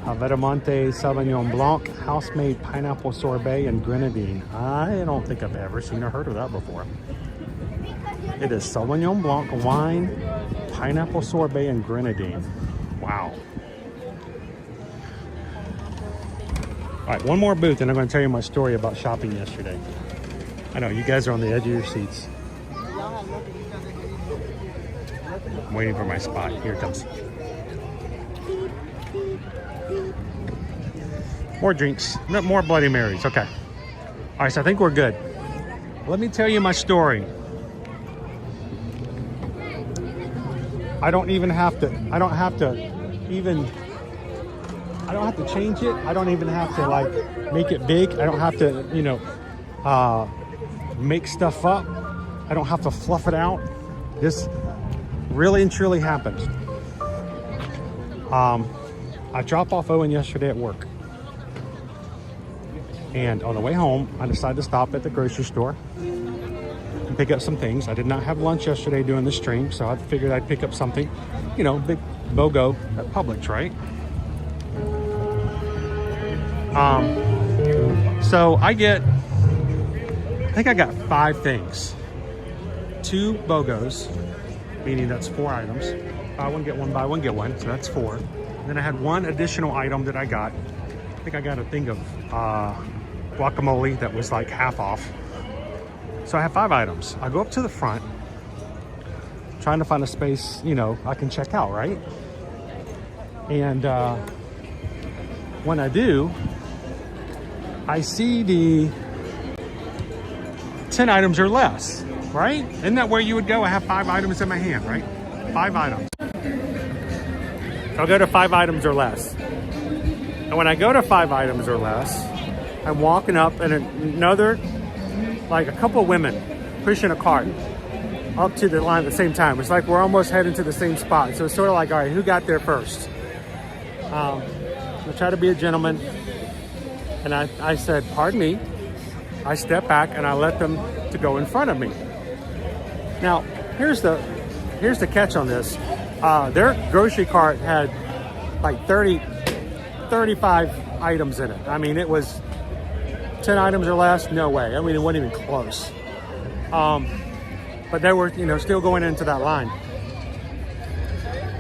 A Verdemonte Sauvignon Blanc, house-made pineapple sorbet and grenadine. I don't think I've ever seen or heard of that before. It is Sauvignon Blanc wine, pineapple sorbet, and grenadine. Wow. All right, one more booth, and I'm going to tell you my story about shopping yesterday. I know, you guys are on the edge of your seats. I'm waiting for my spot. Here it comes. More drinks. No, more Bloody Marys. Okay. All right, so I think we're good. Let me tell you my story. I don't have to change it. I don't even have to like make it big. I don't have to, make stuff up. I don't have to fluff it out. This really and truly happened. I dropped off Owen yesterday at work. And on the way home, I decided to stop at the grocery store and pick up some things. I did not have lunch yesterday doing the stream, so I figured I'd pick up something, big BOGO at Publix, right? So I think I got 5 things. 2 BOGOs, meaning that's 4 items. Buy one, get one, so that's 4. And then I had 1 additional item that I got. I think I got a thing of guacamole that was like half off. So I have 5 items. I go up to the front trying to find a space, you know, I can check out, right? And when I do, I see the 10 items or less, right? Isn't that where you would go? I have 5 items in my hand, right? 5 items. I'll go to 5 items or less. And when I go to 5 items or less, I'm walking up and another, like a couple of women pushing a cart up to the line at the same time. It's like we're almost heading to the same spot. So it's sort of like, all right, who got there first? I try to be a gentleman. And I said, pardon me. I stepped back and I let them to go in front of me. Now, here's the catch on this. Their grocery cart had like 35 items in it. I mean, it was 10 items or less, no way. I mean, it wasn't even close. But they were, you know, still going into that line.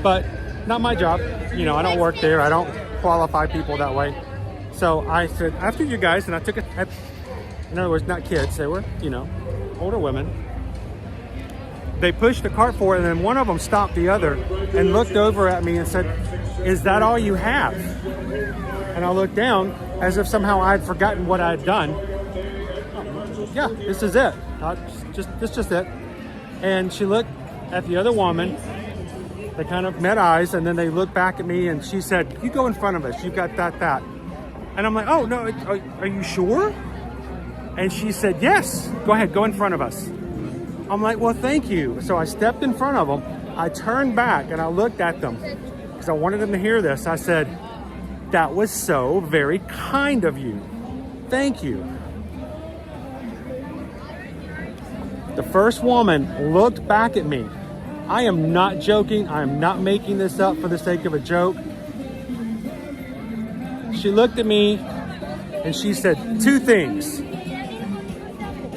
But not my job. You know, I don't work there. I don't qualify people that way. So I said, after you guys, and I took it. In other words, not kids. They were, you know, older women. They pushed the cart forward, and then one of them stopped the other and looked over at me and said, "Is that all you have?" And I looked down as if somehow I'd forgotten what I'd done. Yeah, this is it. This is just it. And she looked at the other woman. They kind of met eyes, and then they looked back at me, and she said, "You go in front of us. You've got that." And I'm like, "Oh, no, are you sure?" And she said, "Yes, go ahead, go in front of us." I'm like, "Well, thank you." So I stepped in front of them. I turned back, and I looked at them because I wanted them to hear this. I said, "That was so very kind of you. Thank you." The first woman looked back at me. I am not joking. I am not making this up for the sake of a joke. She looked at me and she said 2 things.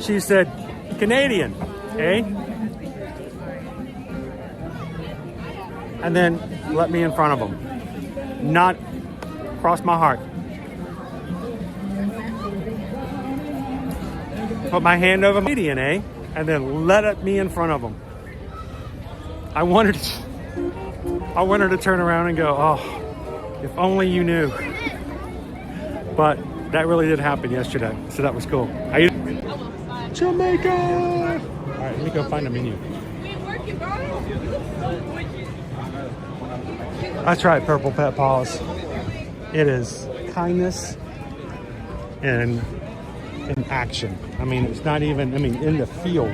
She said, "Canadian, eh?" And then let me in front of them. Not cross my heart. Put my hand over my Canadian, eh? And then let me in front of them. I wanted to turn around and go, "Oh, if only you knew." But that really did happen yesterday, so that was cool. Jamaica! All right, let me go find a menu. That's right, Purple Pet Paws. It is kindness and in action. I mean, it's not even, in the field,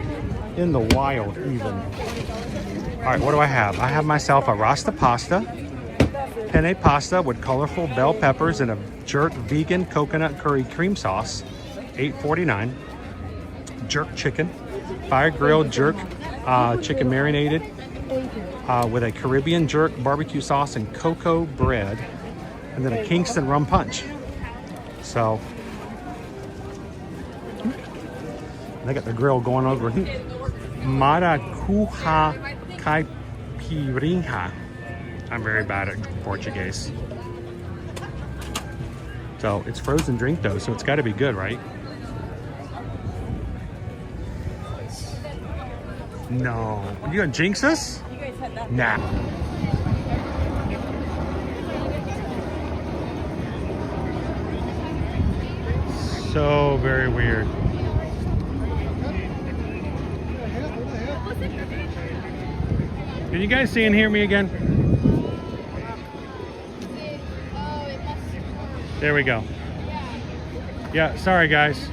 in the wild even. All right, what do I have? I have myself a Rasta pasta, penne pasta with colorful bell peppers and a jerk vegan coconut curry cream sauce, $8.49. Jerk chicken, fire grilled jerk chicken marinated with a Caribbean jerk barbecue sauce and cocoa bread, and then a Kingston rum punch. So they got the grill going over here. Maracuja caipirinha. I'm very bad at Portuguese. So it's frozen drink though, so it's got to be good, right? No. Are you gonna jinx us? You guys had that. Nah. So very weird. Can you guys see and hear me again? There we go. Yeah, sorry guys. You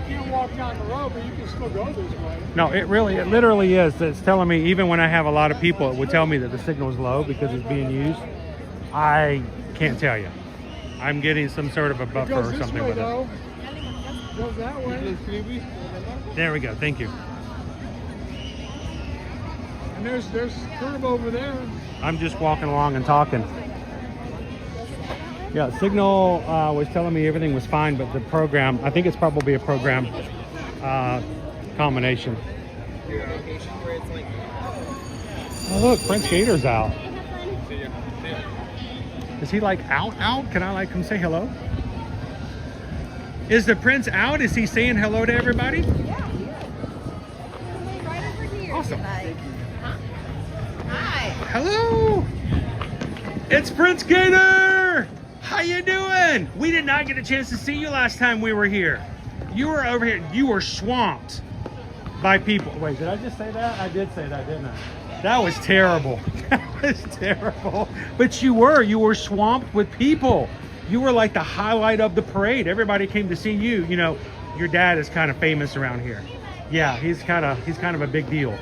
can't walk down the road, but you can still go this way. No, it literally is. It's telling me, even when I have a lot of people, it would tell me that the signal is low because it's being used. I can't tell you. I'm getting some sort of a buffer or something with it. Goes that way. There we go. Thank you. And there's curb over there. I'm just walking along and talking. Yeah, signal was telling me everything was fine, but the program, I think it's probably a program combination. Oh look, Prince Gator's out. Is he like out? Can I like come say hello? Is the Prince out? Is he saying hello to everybody? Yeah. Right over here. Awesome. Hello. It's Prince Gator. How you doing? We did not get a chance to see you last time we were here. You were over here. You were swamped by people. Wait, did I just say that? I did say that, didn't I? That was terrible. That was terrible. But you were swamped with people. You were like the highlight of the parade. Everybody came to see you. You know, your dad is kind of famous around here. Yeah, he's kind of a big deal.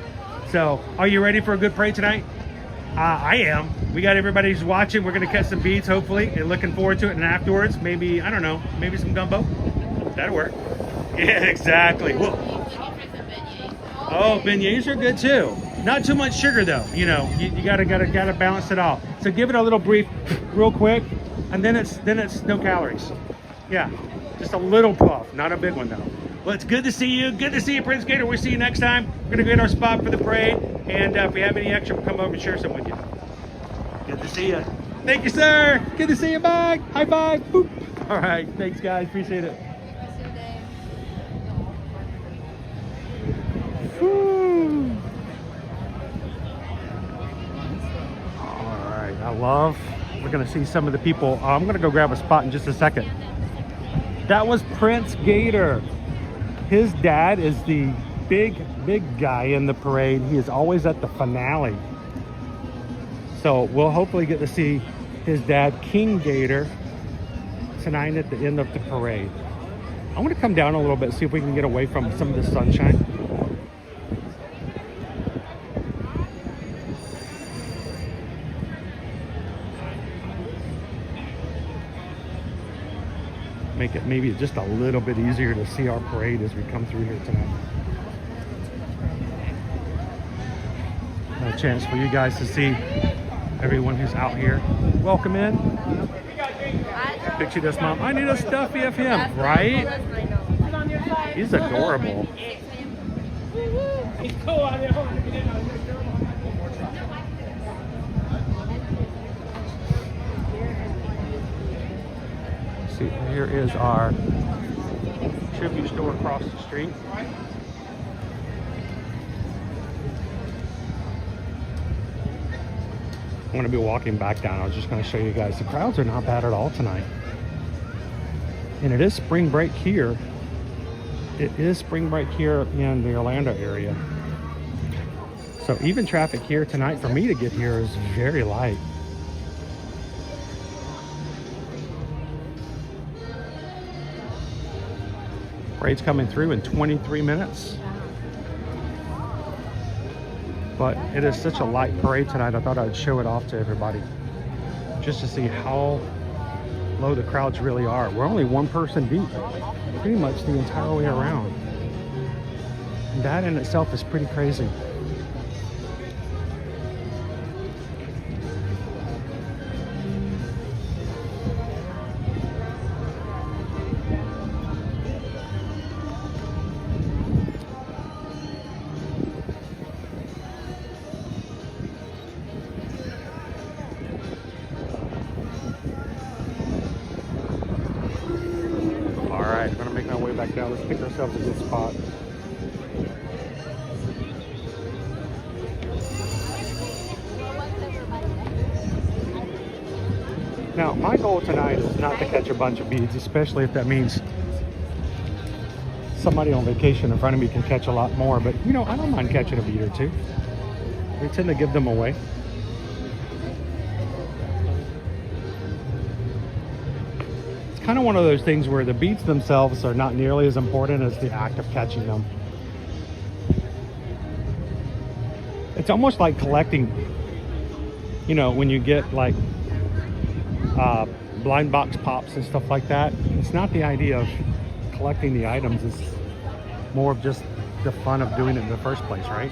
So, are you ready for a good parade tonight? I am. We got everybody who's watching. We're going to catch some beads, hopefully, and looking forward to it. And afterwards, maybe, I don't know, maybe some gumbo. That'll work. Yeah, exactly. Whoa. Oh, beignets are good too. Not too much sugar though. You know, you gotta balance it all. So give it a little brief, real quick, and then it's no calories. Yeah, just a little puff, not a big one though. Well, it's good to see you. Good to see you, Prince Gator. We'll see you next time. We're gonna get our spot for the parade, and if we have any extra, we'll come over and share some with you. Good to see you. Thank you, sir. Good to see you. Bye. High five. Boop. All right. Thanks, guys. Appreciate it. Woo. All right. We're gonna see some of the people. I'm gonna go grab a spot in just a second. That was Prince Gator. His dad is the big guy in the parade. He is always at the finale. So we'll hopefully get to see his dad, King Gator, tonight at the end of the parade. I'm gonna come down a little bit, see if we can get away from some of the sunshine. Make it maybe just a little bit easier to see our parade as we come through here tonight. A chance for you guys to see everyone who's out here. Welcome in. Picture this, Mom. I need a stuffy of him, right? He's adorable. See, here is our tribute store across the street. I'm going to be walking back down. I was just going to show you guys. The crowds are not bad at all tonight. And it is spring break here. It is spring break here in the Orlando area. So even traffic here tonight for me to get here is very light. Parade's coming through in 23 minutes. But it is such a light parade tonight, I thought I'd show it off to everybody. Just to see how low the crowds really are. We're only one person deep, pretty much the entire way around. And that in itself is pretty crazy. Back down. Let's pick ourselves a good spot. Now, my goal tonight is not to catch a bunch of beads, especially if that means somebody on vacation in front of me can catch a lot more. But, you know, I don't mind catching a bead or two. We tend to give them away. Kind of one of those things where the beads themselves are not nearly as important as the act of catching them. It's almost like collecting, you know, when you get like blind box pops and stuff like that. It's not the idea of collecting the items, it's more of just the fun of doing it in the first place, right?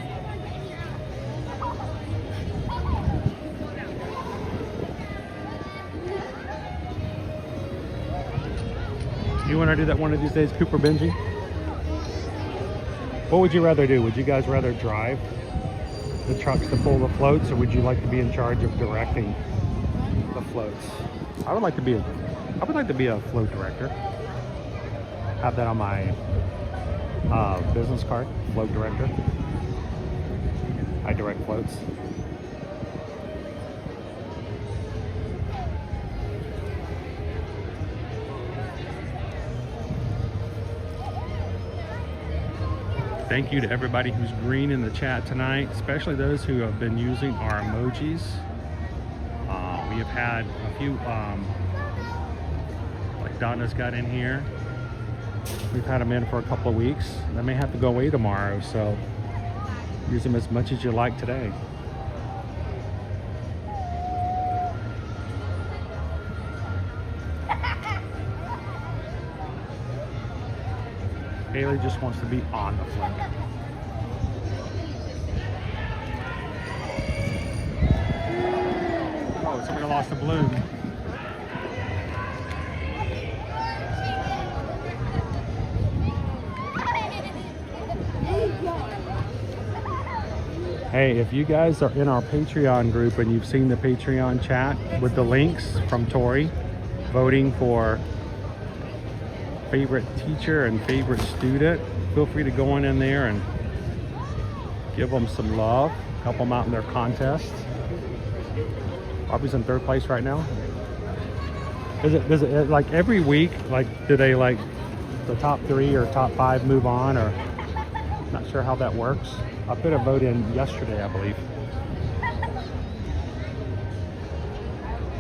You want to do that one of these days, Cooper Benji? What would you rather do? Would you guys rather drive the trucks to pull the floats, or would you like to be in charge of directing the floats? I would like to be a float director. Have that on my business card, float director. I direct floats. Thank you to everybody who's green in the chat tonight, especially those who have been using our emojis. We have had a few, like Donna's got in here. We've had them in for a couple of weeks. They may have to go away tomorrow, so use them as much as you like today. Haley just wants to be on the float. Oh, somebody lost a balloon. Hey, if you guys are in our Patreon group and you've seen the Patreon chat with the links from Tori voting for favorite teacher and favorite student, feel free to go in there and give them some love, help them out in their contest. Bobby's in third place right now. Does it like every week, like do they like the top 3 or top 5 move on, or not sure how that works? I put a vote in yesterday, I believe.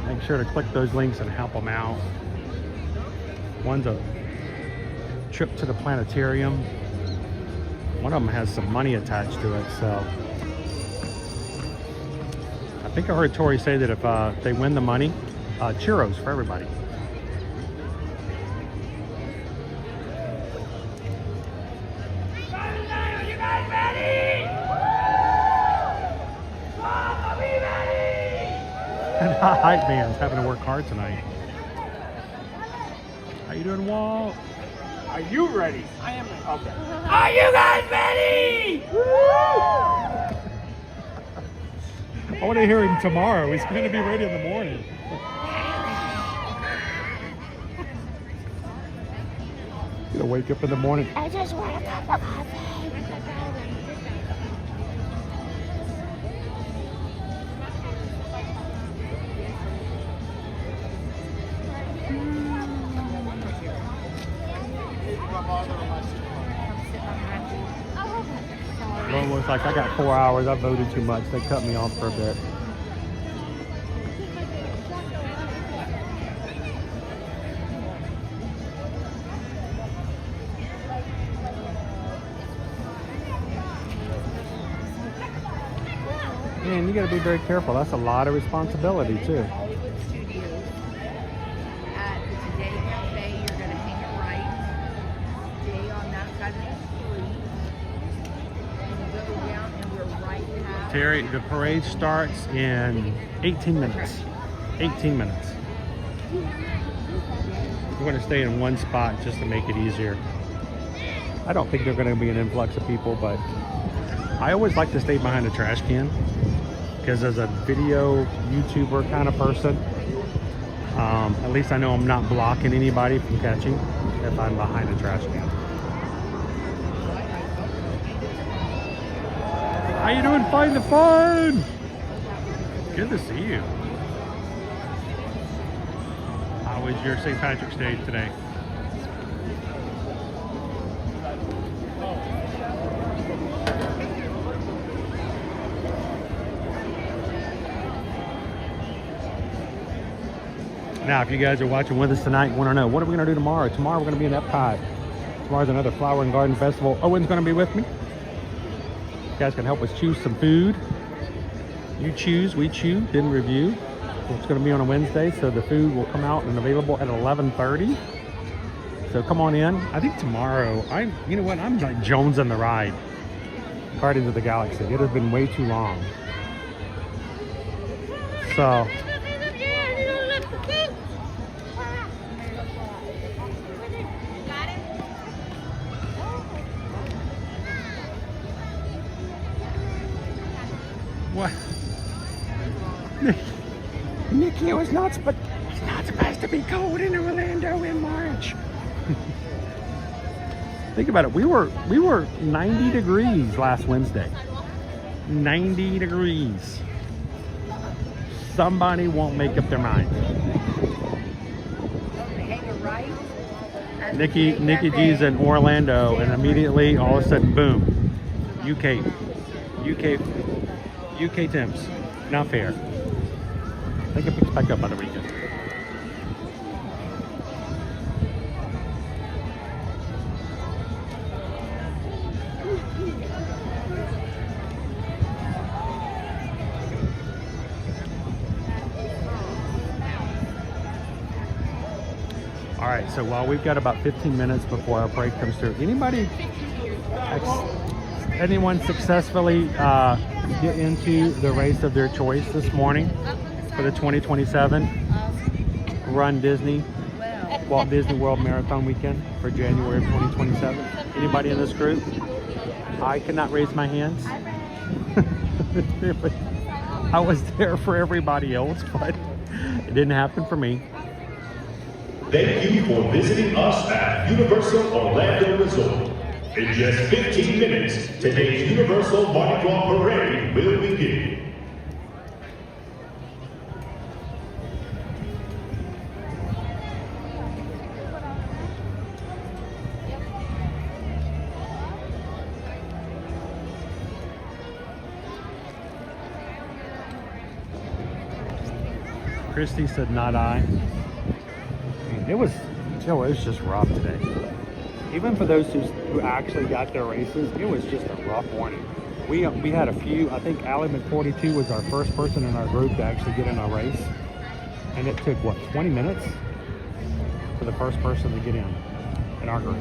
Make sure to click those links and help them out. One's a trip to the planetarium. One of them has some money attached to it, so I think I heard Tori say that if they win the money, churros for everybody. And Hype Man's having to work hard tonight. How you doing, Walt? Are you ready? I am ready. Okay. Are you guys ready? I want to hear him tomorrow. He's going to be ready in the morning. Gonna wake up in the morning. I just want a cup of coffee. Well, it looks like I got 4 hours. I voted too much. They cut me off for a bit. Man, you gotta be very careful. That's a lot of responsibility too. Dollywood Studios. At the Today Cafe, you're going to hang it right. Stay on that side of the street. And go down, and we're right past. Terry, the parade starts in 18 minutes. 18 minutes. We're going to stay in one spot just to make it easier. I don't think there's going to be an influx of people, but I always like to stay behind the trash can because as a video YouTuber kind of person, at least I know I'm not blocking anybody from catching if I'm behind the trash can. How you doing? Find the fun! Good to see you. How was your St. Patrick's Day today? Now, if you guys are watching with us tonight, want to know, what are we going to do tomorrow? Tomorrow we're going to be in Epcot. Tomorrow's another Flower and Garden Festival. Owen's going to be with me. You guys can help us choose some food. You choose, we choose, then review. It's going to be on a Wednesday, so the food will come out and available at 11:30. So come on in. I think tomorrow, you know what, I'm like Jones in the ride. Guardians of the Galaxy. It has been way too long. So what? Nikki, it's not supposed to be cold in Orlando in March. Think about it. We were 90 degrees last Wednesday. 90 degrees. Somebody won't make up their mind. Nikki G's in Orlando, and immediately all of a sudden, boom. UK temps. Not fair. I think it picks back up on the weekend. All right, so while we've got about 15 minutes before our break comes through, anyone successfully get into the race of their choice this morning for the 2027 Run Disney Walt Disney World Marathon Weekend for January of 2027? Anybody in this group? I cannot raise my hands. I was there for everybody else, but it didn't happen for me. Thank you for visiting us at Universal Orlando Resort. In just 15 minutes, today's Universal Mardi Gras Parade will begin. Christy said, not I. It was just rough today. Even for those who actually got their races, it was just a rough morning. We had a few. I think Allie McForty-2 was our first person in our group to actually get in our race, and it took what 20 minutes for the first person to get in our group.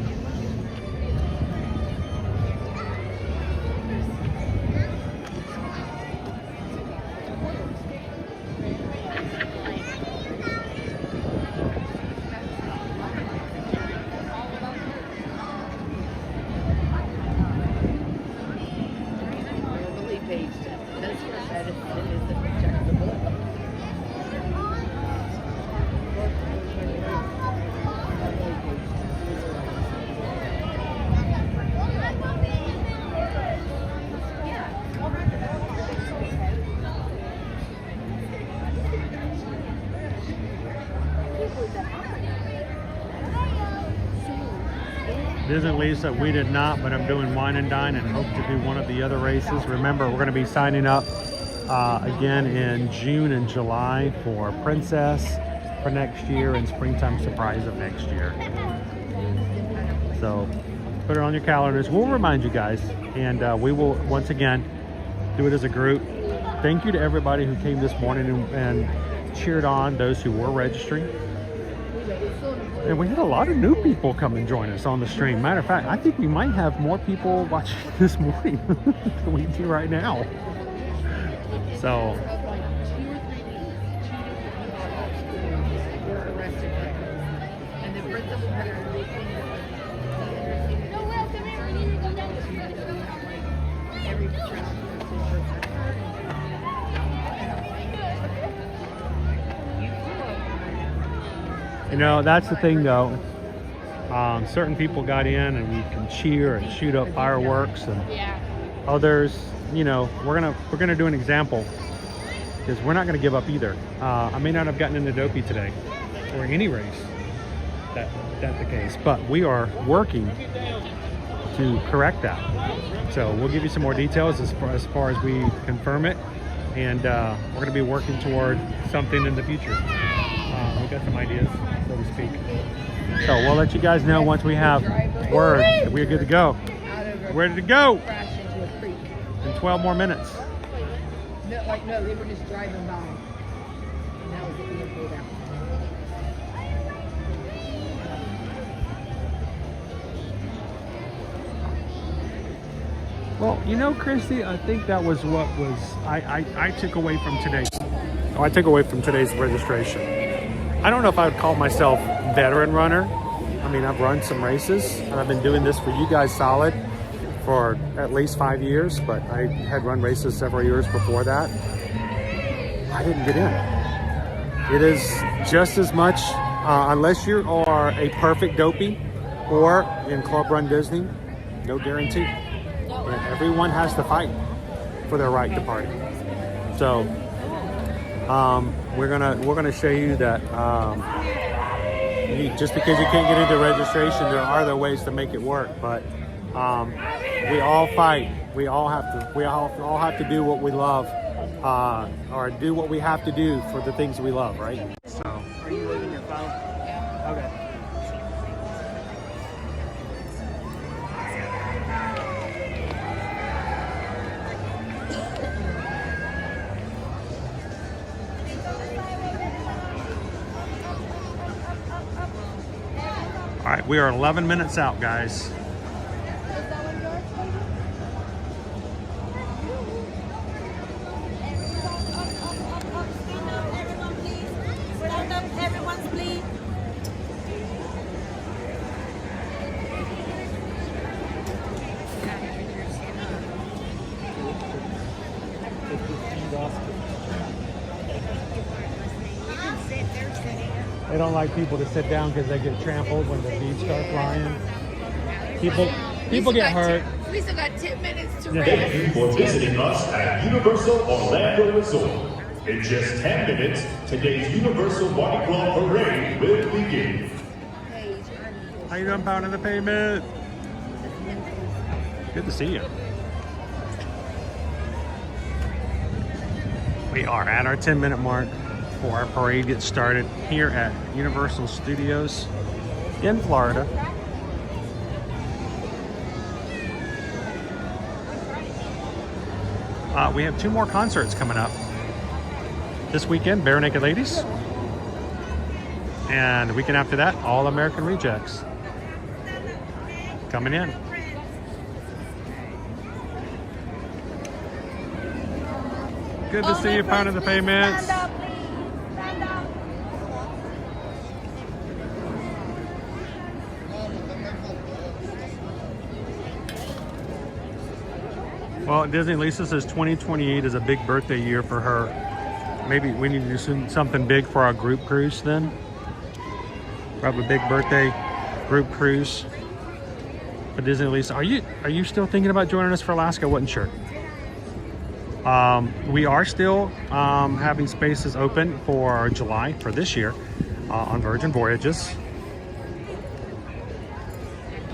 Isn't Lisa? We did not, but I'm doing Wine and Dine and hope to do one of the other races. Remember, we're going to be signing up again in June and July for Princess for next year and Springtime Surprise of next year. So put it on your calendars. We'll remind you guys, and we will once again do it as a group. Thank you to everybody who came this morning and cheered on those who were registering. And we had a lot of new people come and join us on the stream. Matter of fact, I think we might have more people watching this morning than we do right now. So, you know, that's the thing though. Certain people got in and we can cheer and shoot up fireworks, and others, you know, we're gonna do an example because we're not gonna give up either. I may not have gotten into Dopey today or any race that's the case, but we are working to correct that. So we'll give you some more details as far as we confirm it, and we're gonna be working toward something in the future. We've got some ideas, so to speak. So we'll let you guys know once we have word that we're good to go. We're ready to go in 12 more minutes. No, they were just driving by. And that was it being pulled out. Well, you know, Christy, I think that was what was I took away from today's. Oh, I took away from today's registration. I don't know if I would call myself veteran runner. I mean, I've run some races and I've been doing this for you guys solid for at least 5 years, but I had run races several years before that. I didn't get in. It is just as much, unless you are a perfect dopey or in Club Run Disney, no guarantee. And everyone has to fight for their right to party. So we're gonna show you that just because you can't get into registration, there are other ways to make it work. But we all fight We all have to do what we love, or do what we have to do for the things we love, right? So. Are you leaving your phone? Yeah. Okay. All right, we are 11 minutes out, guys. They don't like people to sit down because they get trampled when the beads start flying. People get hurt. We still got 10 minutes to Thank rest. you for visiting us at Universal Orlando Resort. In just 10 minutes, today's Universal Mardi Gras Parade will begin. How you doing, pounding the pavement? Good to see you. We are at our 10-minute mark before our parade gets started here at Universal Studios in Florida. We have 2 more concerts coming up this weekend: Bare Naked Ladies, and the weekend after that, All American Rejects coming in. Good to see you, pounding the pavements. Well, Disney Lisa says 2028 is a big birthday year for her. Maybe we need to do something big for our group cruise then. We'll have a big birthday group cruise for Disney Lisa. Are you still thinking about joining us for Alaska? I wasn't sure. We are still having spaces open for July for this year on Virgin Voyages.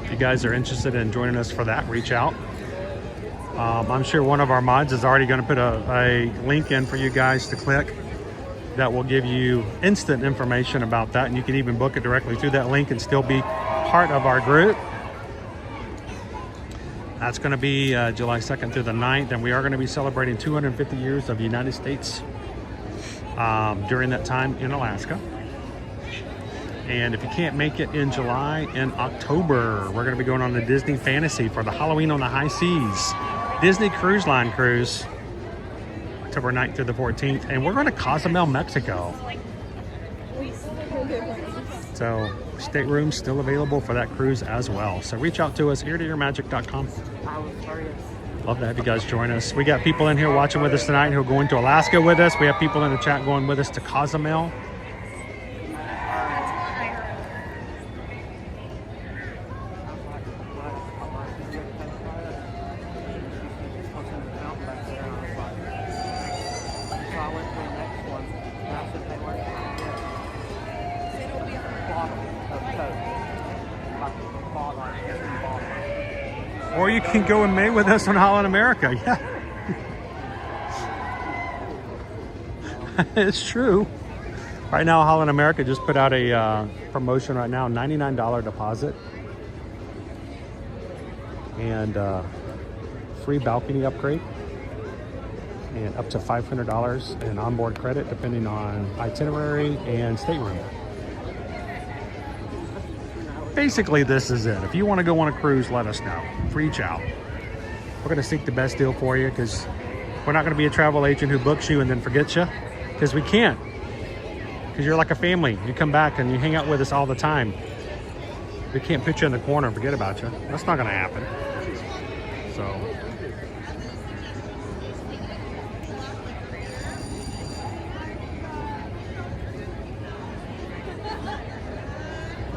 If you guys are interested in joining us for that, reach out. I'm sure one of our mods is already going to put a link in for you guys to click that will give you instant information about that, and you can even book it directly through that link and still be part of our group. That's going to be July 2nd through the 9th, and we are going to be celebrating 250 years of the United States during that time in Alaska. And if you can't make it in July, in October, we're going to be going on the Disney Fantasy for the Halloween on the High Seas Disney Cruise Line cruise, October 9th through the 14th, and we're going to Cozumel, Mexico. So staterooms still available for that cruise as well. So reach out to us, eartoyourmagic.com. Love to have you guys join us. We got people in here watching with us tonight who are going to Alaska with us. We have people in the chat going with us to Cozumel. Or you can go in May with us on Holland America. Yeah. It's true. Right now, Holland America just put out a promotion right now, $99 deposit. And free balcony upgrade. And up to $500 in onboard credit, depending on itinerary and stateroom. Basically, this is it. If you want to go on a cruise, let us know. Reach out. We're going to seek the best deal for you, because we're not going to be a travel agent who books you and then forgets you, because we can't. Because you're like a family. You come back and you hang out with us all the time. We can't put you in the corner and forget about you. That's not going to happen. So.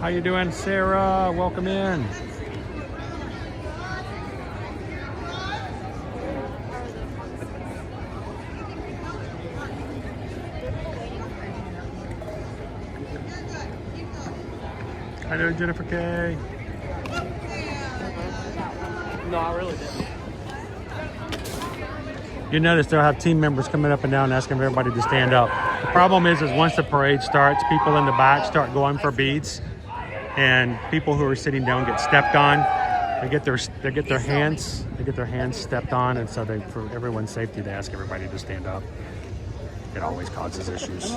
How you doing, Sarah? Welcome in. How you doing, Jennifer K? No, I really didn't. You notice they'll have team members coming up and down asking everybody to stand up. The problem is once the parade starts, people in the back start going for beads, and people who are sitting down get stepped on. They get their hands stepped on, and so for everyone's safety, they ask everybody to stand up. It always causes issues.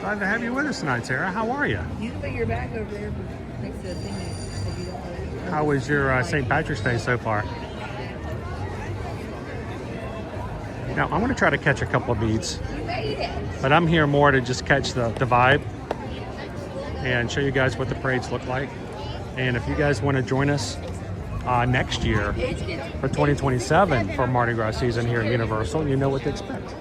Glad to have you with us tonight, Sarah. How are you? You can put your bag over there next to the thingy. How was your St. Patrick's Day so far? Now, I'm going to try to catch a couple of beads, but I'm here more to just catch the vibe and show you guys what the parades look like. And if you guys want to join us next year for 2027 for Mardi Gras season here at Universal, you know what to expect.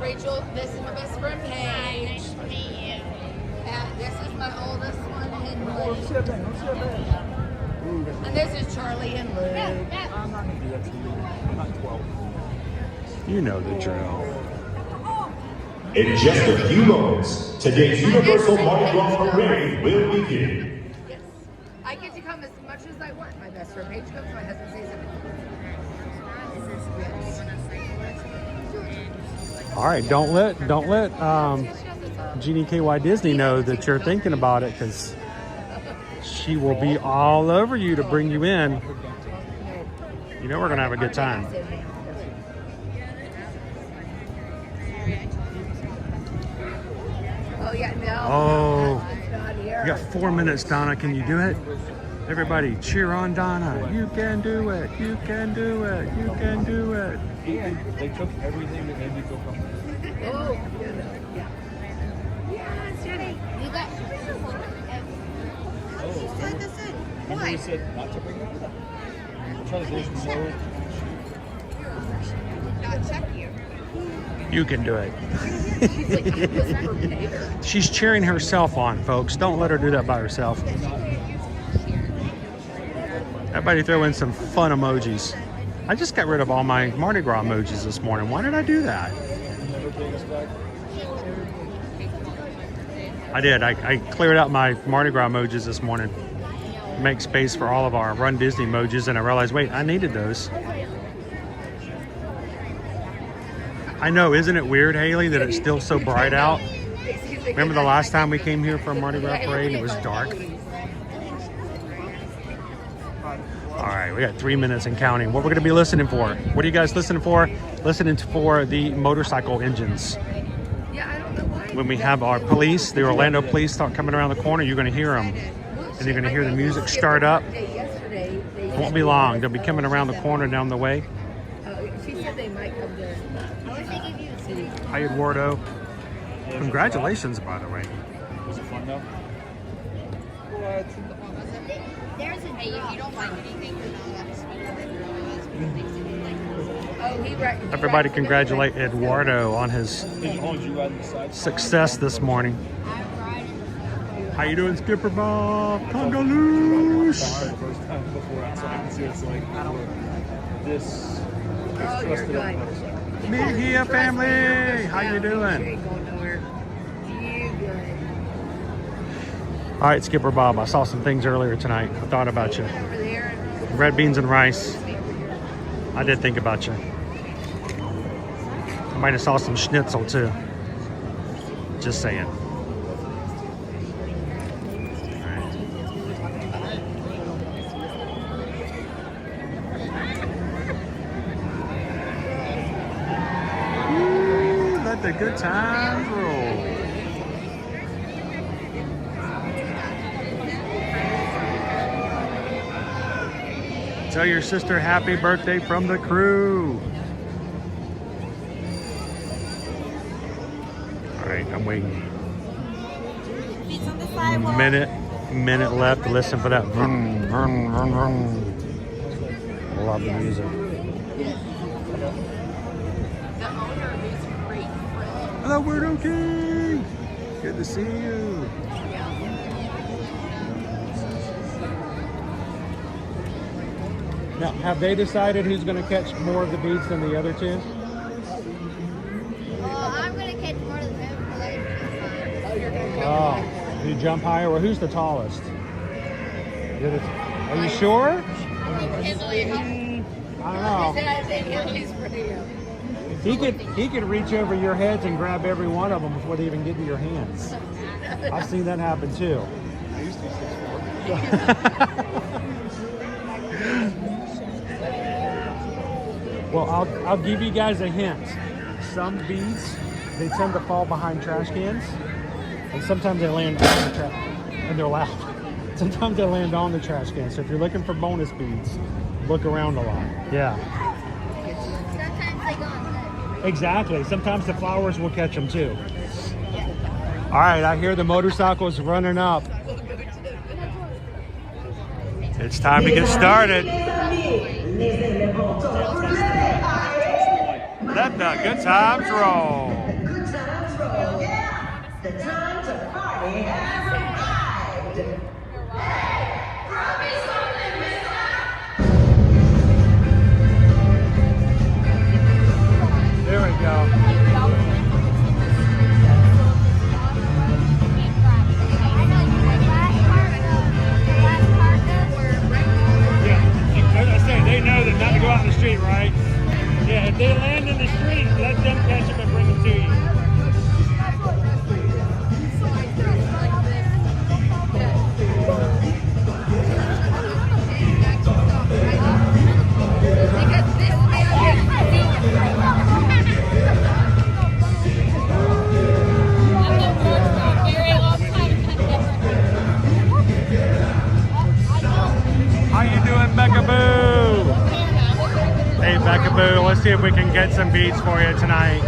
Rachel, this is my best friend Paige. This is my oldest one, Henley. And this is Charlie and Luke. I'm not going to do that to you. I'm not 12. You know the drill. In just a few moments, today's Universal Mardi Gras Parade will begin. Yes. I get to come as much as I want. My best friend Paige comes, my husband says something. All right, don't let Jeannie KY Disney know that you're thinking about it, because she will be all over you to bring you in. You know we're gonna have a good time. Oh yeah, no. Oh, you got 4 minutes, Donna. Can you do it? Everybody, cheer on Donna. You can do it. You can do it. You can do it. They took everything that made me feel comfortable. Oh, yeah. Yes, Jenny. You got. Remember you said not to bring it up? Charlie, there's no. Not check you. You can do it. She's like, I was prepared. She's cheering herself on, folks. Don't let her do that by herself. Everybody throw in some fun emojis. I just got rid of all my Mardi Gras emojis this morning. Why did I do that? I did. I cleared out my Mardi Gras emojis this morning to make space for all of our Run Disney emojis, and I realized, wait, I needed those. I know, isn't it weird, Haley, that it's still so bright out? Remember the last time we came here for a Mardi Gras parade and it was dark? All right, we got 3 minutes and counting. What we're going to be listening for? What are you guys listening for? Listening for the motorcycle engines. Yeah, I don't know why. When we have our police, the Orlando police, start coming around the corner, you're going to hear them. And you're going to hear the music start up. It won't be long. They'll be coming around the corner down the way. She said they might come to. Hi, Eduardo. Congratulations, by the way. Was it fun though? What? There's a hey, if you don't like anything, Everybody congratulate Eduardo on his success this morning. How you doing, Skipper Bob? Congaloosh. First time before outside, so it's like this. Oh, you're good. Me here, family. How you doing? All right, Skipper Bob. I saw some things earlier tonight. I thought about you. Red beans and rice. I did think about you. I might have saw some schnitzel too. Just saying. Let the good times roll. Tell your sister happy birthday from the crew. All right, I'm waiting. Minute left to listen for that. Vroom, vroom, vroom, vroom. Love the music. Hello, Weirdo King. Good to see you. Now, have they decided who's going to catch more of the beads than the other two? Well, I'm going to catch more of the bead because I can Oh, you jump higher? Well, who's the tallest? Are you sure? I don't know. He could reach over your heads and grab every one of them before they even get to your hands. I've seen that happen too. I used to be 6'4". Well, I'll give you guys a hint. Some beads, they tend to fall behind trash cans, and sometimes they land on the trash, and they're loud. Sometimes they land on the trash can. So if you're looking for bonus beads, look around a lot. Yeah. Sometimes they go on the Exactly. Sometimes the flowers will catch them too. All right, I hear the motorcycles running up. It's time to get started. Let the good times roll. The time to party has arrived. There we go. Yeah, as I say, they know that not to go out in the street, right? Yeah, if they land in the street, let them catch them and bring them to you. How you doing, Becca Boo? Hey, Becca Boo, let's see if we can get some beads for you tonight.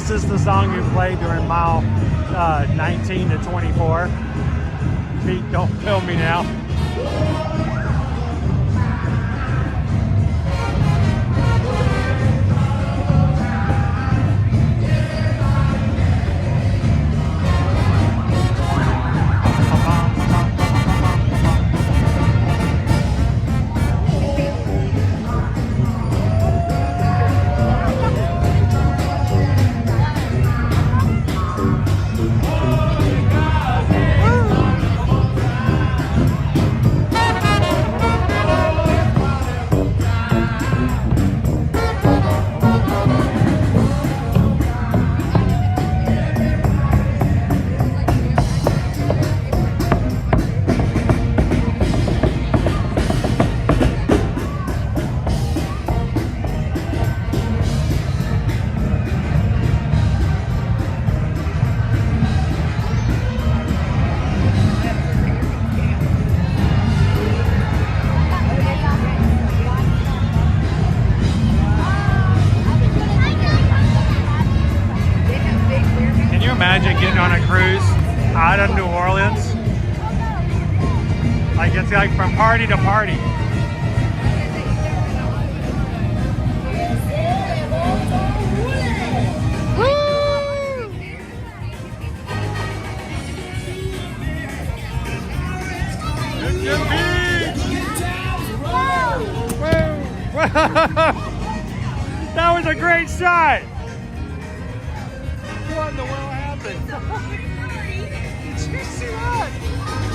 This is the song you played during mile 19 to 24. Pete, don't film me now. Imagine getting on a cruise out of New Orleans. Like it's like from party to party. That was a great shot. What in the world happened? Did you see that?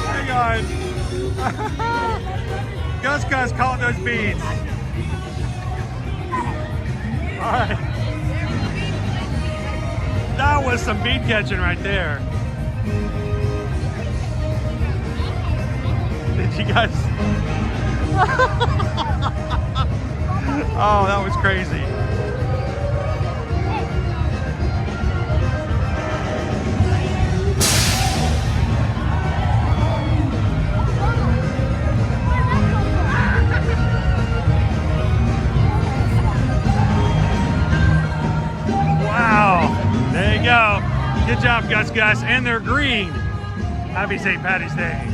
Hang on. Gus caught those beads. All right. That was some bead catching right there. Did you guys? Oh, that was crazy. Wow. There you go. Good job, Gus. And they're green. Happy St. Patty's Day.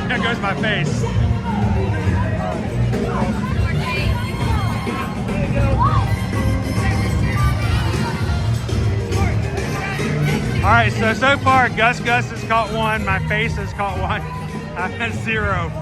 There goes my face. All right, so far Gus has caught one, my face has caught one. I'm at 0.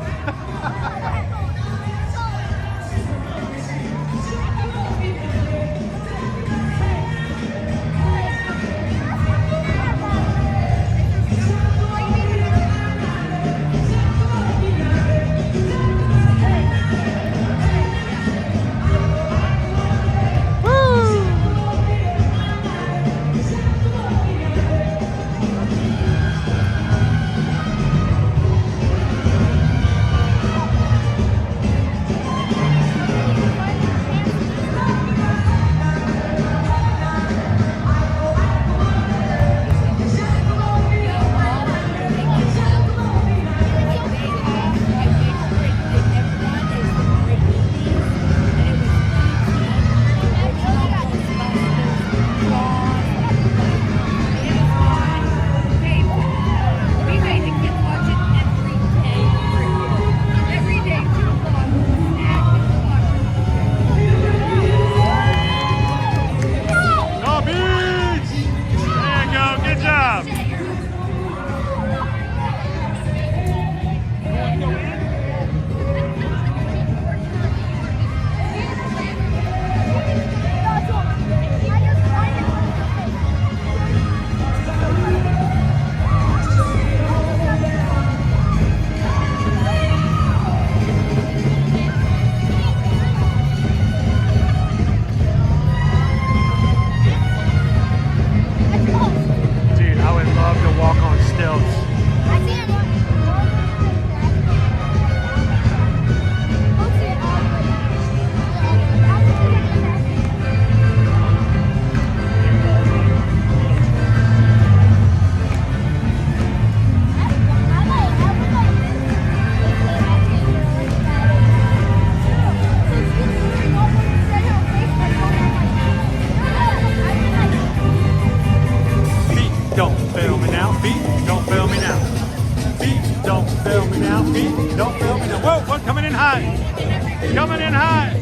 coming in hot.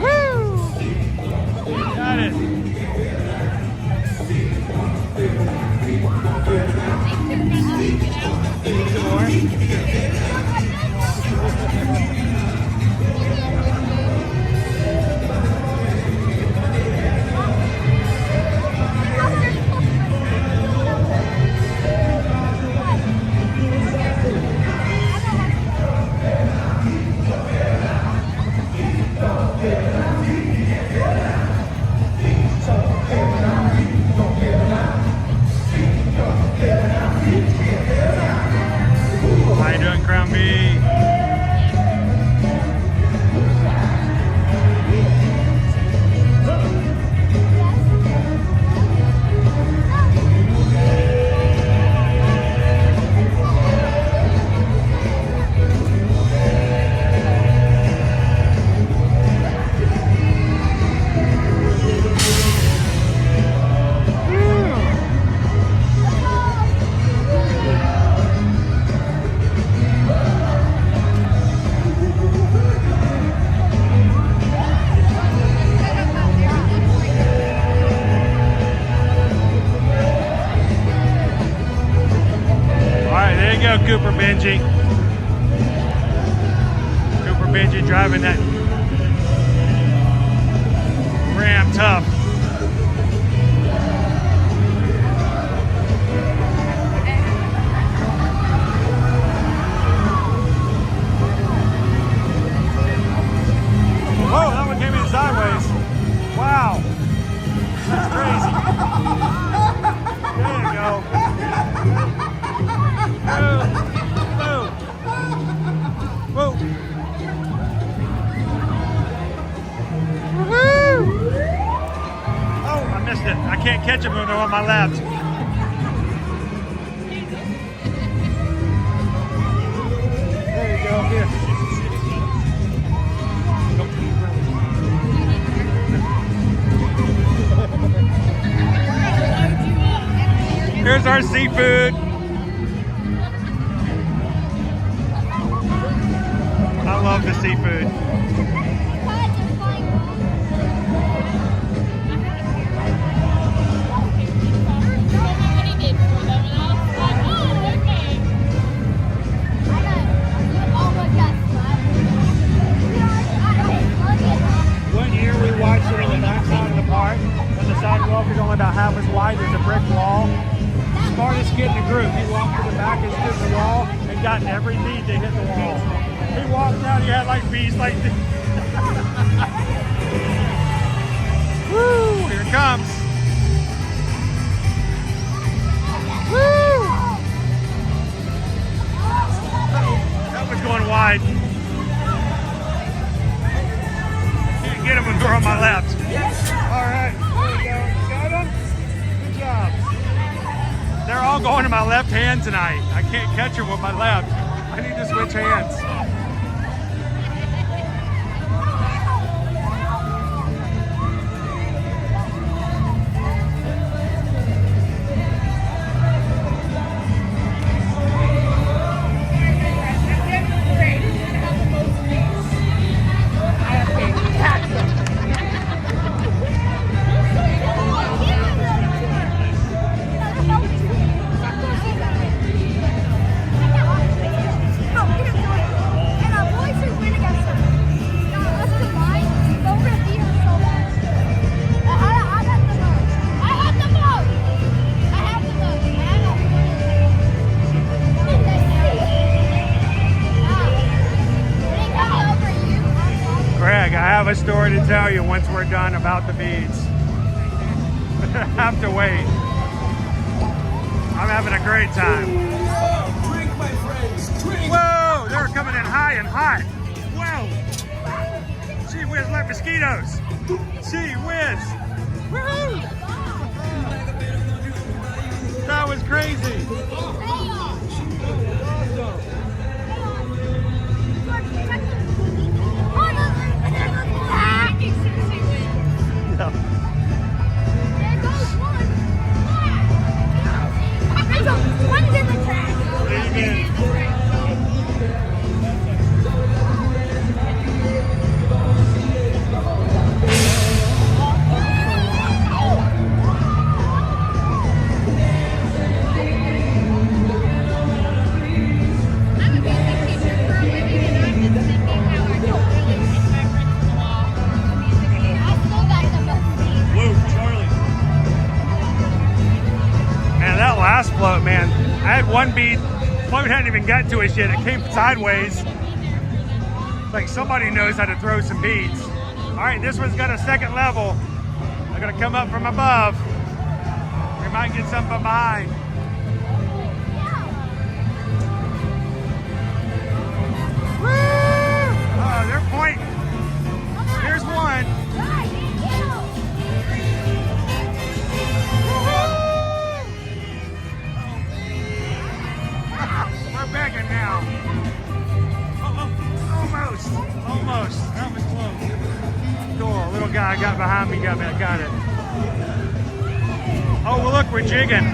Woo! Got it. Need some more? How you doing, Crown B? Cooper Benji. Cooper Benji driving that Ram Tough. Whoa, that one came in sideways. Wow. That's crazy. There you go. Whoa. Woohoo! Oh, I missed it. I can't catch them when they're on my left. There you go. Here. Here's our seafood. I love the seafood. One year we watched it on the back side of the park. When the sidewalk is only about half as wide as a brick wall. Smartest kid in the group. He walked to the back and stood the wall and got in every bead to hit the wall. He walked out, he had like beads like this. Woo! Here it comes. Woo! That was going wide. Can't get him when we're on my left. All right, there we go. Got him? Good job. They're all going to my left hand tonight. I can't catch them with my left. I need to switch hands. A story to tell you once we're done about the beads. Have to wait. I'm having a great time. Drink, my friends, drink. Whoa, they're coming in high and hot. Whoa. Gee whiz, like mosquitoes. Gee whiz. Woohoo. That was crazy. Yeah. One's in the trash. Amen. one bead float hadn't even got to us yet. It came sideways. Like somebody knows how to throw some beads. All right, this one's got a second level. They're gonna come up from above. We might get some from behind. Woo! Oh, they're pointing. Here's one. We're begging now. Almost. That was close. Cool. Little guy got behind me. Got it. Oh, well, look, we're jigging.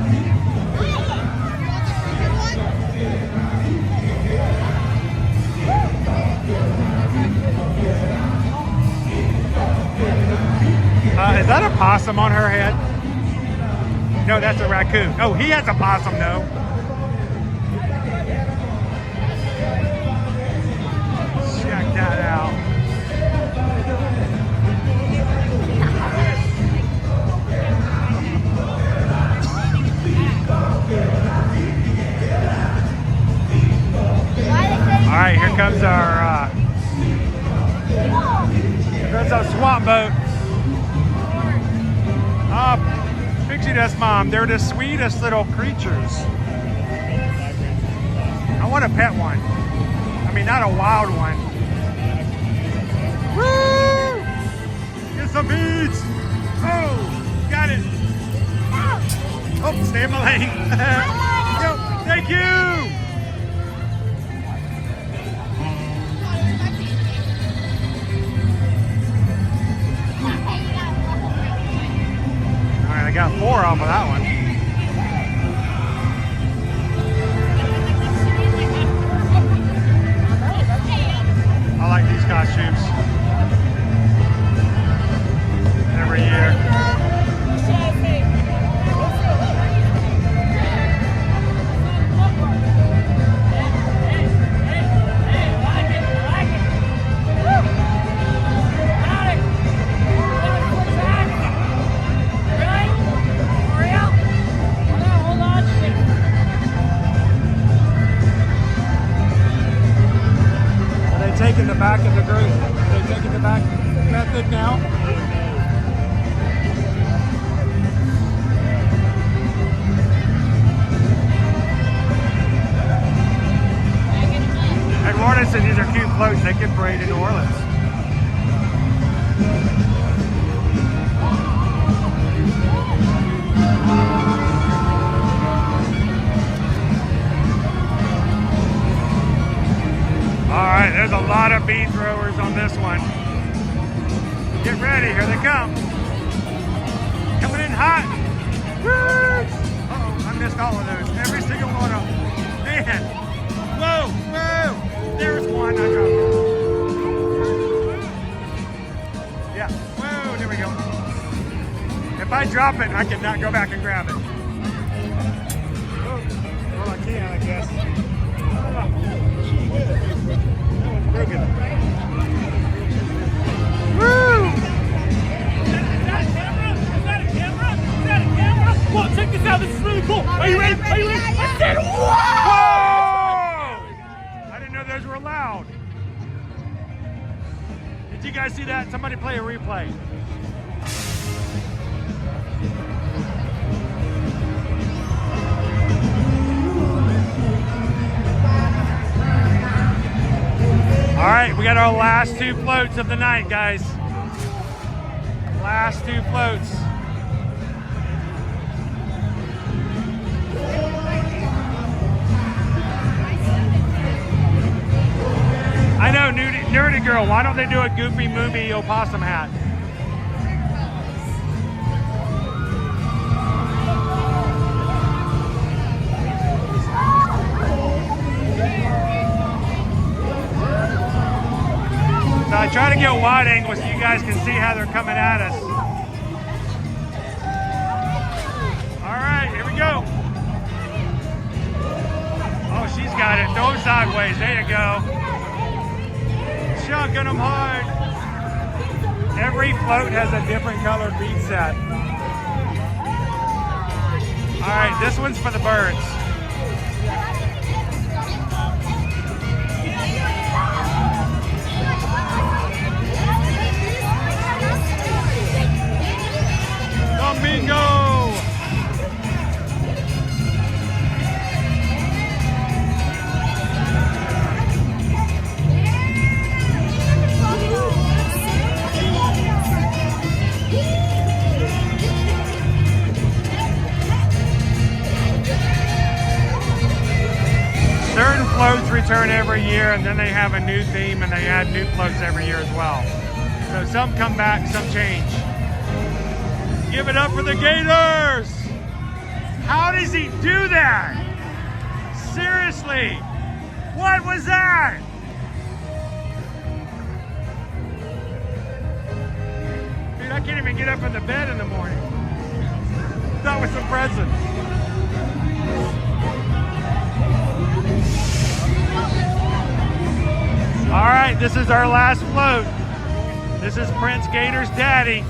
Is that a possum on her head? No, that's a raccoon. Oh, he has a possum, though. Check that out. All right, here comes our swamp boat. Pixie Dust Mom, they're the sweetest little creatures. I want to pet one. I mean, not a wild one. Woo! Get some beads. Oh, got it. Oh, stay in my lane. Yo, thank you. All right, I got 4 off of that one. I like these costumes every year. Taking the back of the group. Are they taking the back method now? Eduardo said these are cute floats. They can parade in New Orleans. All right, there's a lot of bead throwers on this one. Get ready, here they come. Coming in hot. Uh-oh, I missed all of those. Every single one of them. Man, whoa. There's one, I dropped it. Yeah, whoa, there we go. If I drop it, I cannot go back and grab it. Well, I can, I guess. Broken. Woo! Is that a camera? Whoa, check this out. This is really cool. Are you ready? I said, whoa! I didn't know those were allowed. Did you guys see that? Somebody play a replay. All right, we got our last 2 floats of the night, guys. Last 2 floats. I know, Nerdy Girl, why don't they do a Goofy Movie opossum hat? So I try to get a wide angle so you guys can see how they're coming at us. All right, here we go. Oh, she's got it. Throw them sideways. There you go. Chucking them hard. Every float has a different colored bead set. All right, this one's for the birds. every year, and then they have a new theme and they add new floats every year as well. So some come back, some change. Give it up for the Gators! How does he do that? Seriously, what was that? Dude, I can't even get up from the bed in the morning. That was impressive. All right, this is our last float. This is Prince Gator's daddy.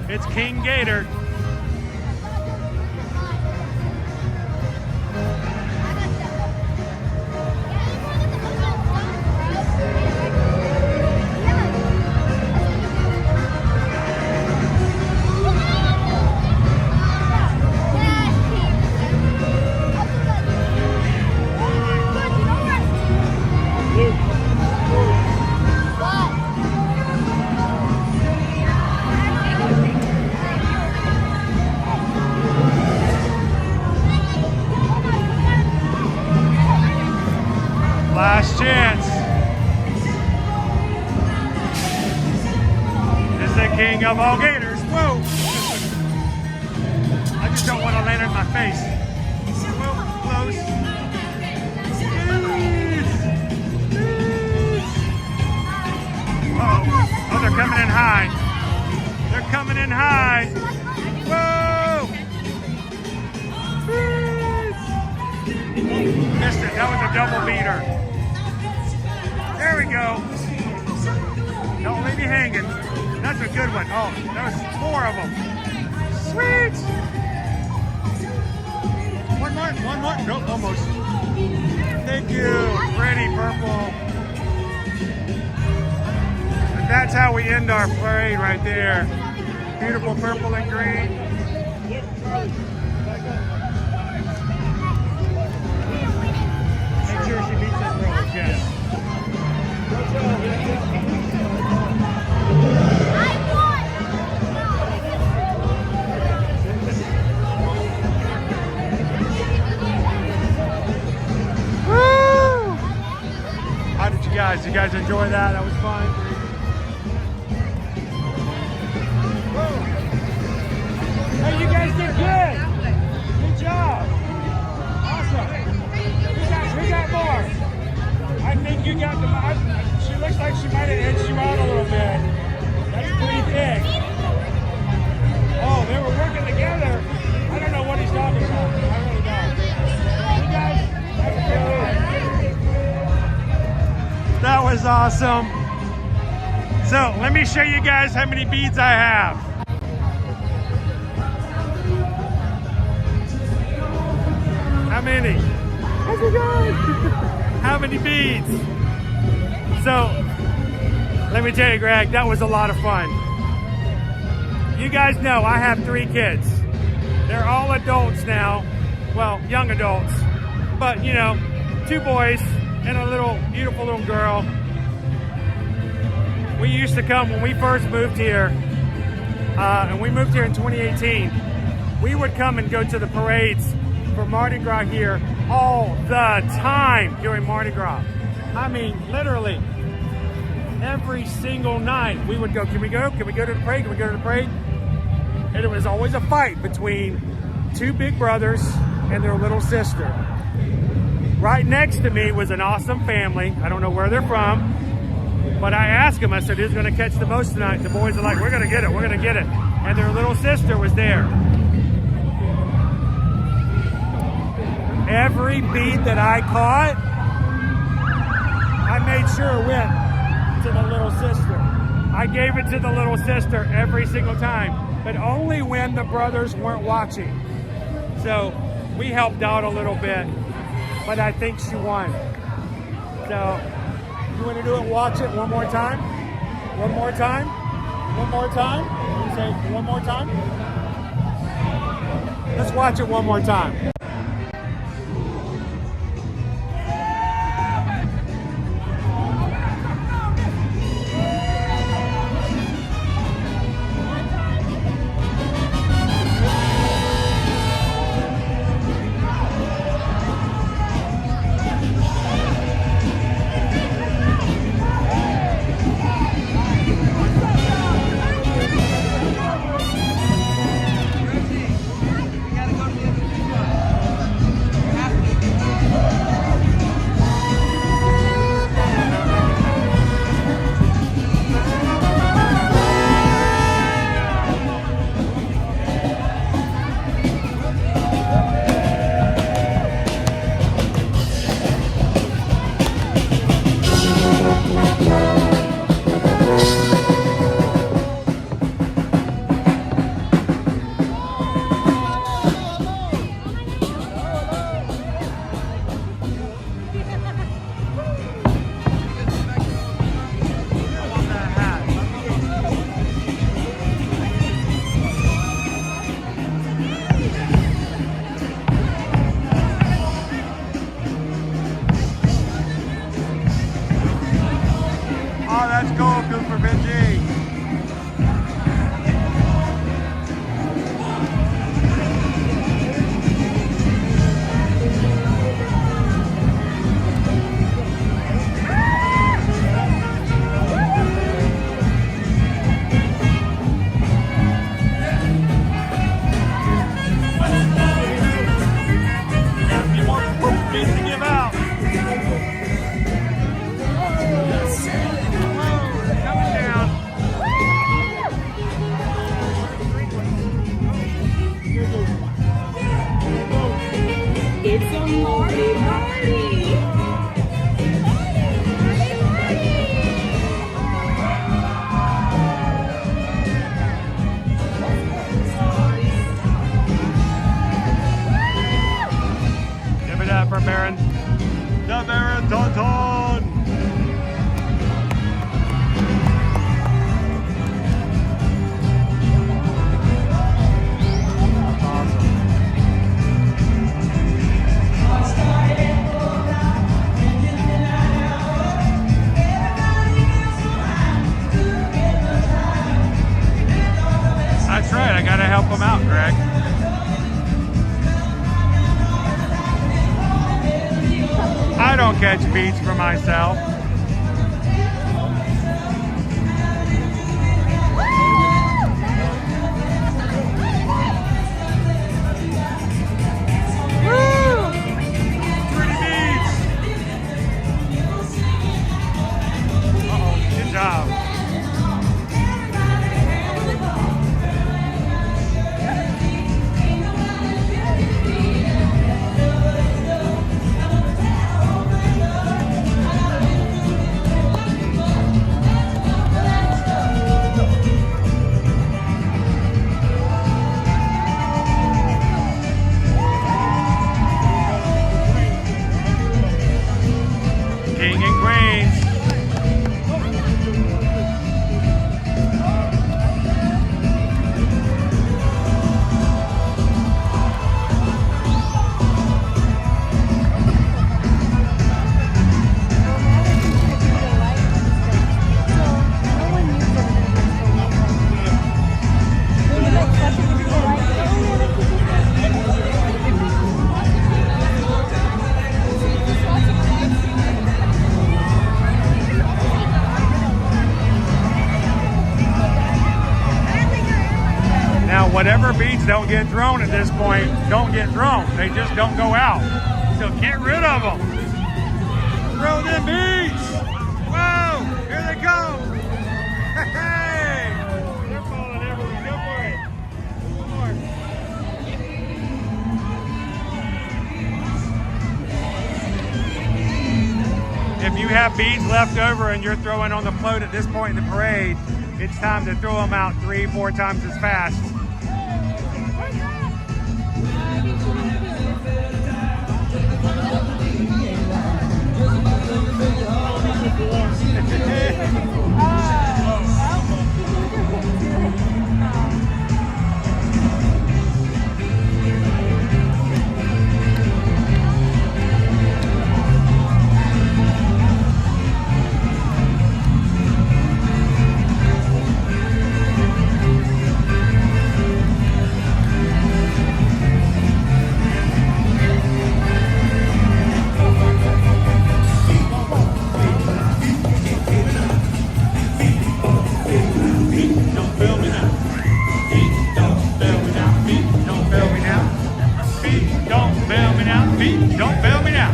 It's King Gator. Last chance. This is the king of all Gators. Whoa! I just don't want to land in my face. Whoa, close. Uh-oh. Oh, they're coming in high. They're coming in high. Whoa! Missed it. That was a double beater. There we go. Don't leave me hanging. That's a good one. Oh, there was 4 of them. Sweet. One more. Nope, almost. Thank you. Pretty purple. And that's how we end our parade right there. Beautiful purple and green. Make sure she beats that roll, yes. Woo! How did you guys? You guys enjoy that? That was fun. Woo! Hey, you guys did good. Good job. Awesome. Who got more? I think you got the. She looks like she might have edged you out a little bit. That's pretty thick. Oh, they were working together. I don't know what he's talking about. I really don't. You guys, have a good one. That was awesome. So let me show you guys how many beads I have. How many? How's it going? How many beads? So, let me tell you, Greg, that was a lot of fun. You guys know I have 3 kids. They're all adults now. Well, young adults. But, you know, 2 boys and a little, beautiful little girl. We used to come when we first moved here, and we moved here in 2018. We would come and go to the parades for Mardi Gras here all the time during Mardi Gras. I mean, literally, every single night we would go, can we go? Can we go to the parade? Can we go to the parade? And it was always a fight between 2 big brothers and their little sister. Right next to me was an awesome family. I don't know where they're from, but I asked them, I said, who's gonna catch the most tonight? The boys are like, we're gonna get it, we're gonna get it. And their little sister was there. Every bead that I caught, I made sure went to the little sister. I gave it to the little sister every single time, but only when the brothers weren't watching. So we helped out a little bit, but I think she won. So you want to do it? Watch it one more time? One more time? One more time? You say one more time? Let's watch it one more time. help them out, Greg. I don't catch beats for myself. Pretty beats. Uh-oh, good job. King and Queens. Now, whatever beads don't get thrown at this point, don't get thrown. They just don't go out. So get rid of them. Throw them beads. Whoa, here they go. Hey, they're falling everywhere. Go for it. One more. If you have beads left over and you're throwing on the float at this point in the parade, it's time to throw them out 3-4 times as fast. Don't fail me now.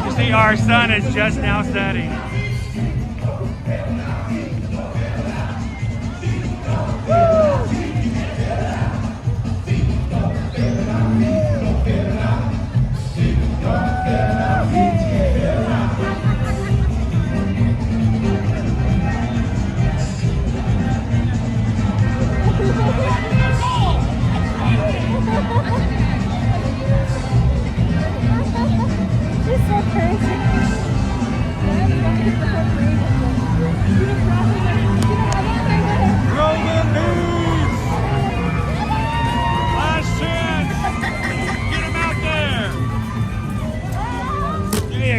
You see, our sun is just now setting.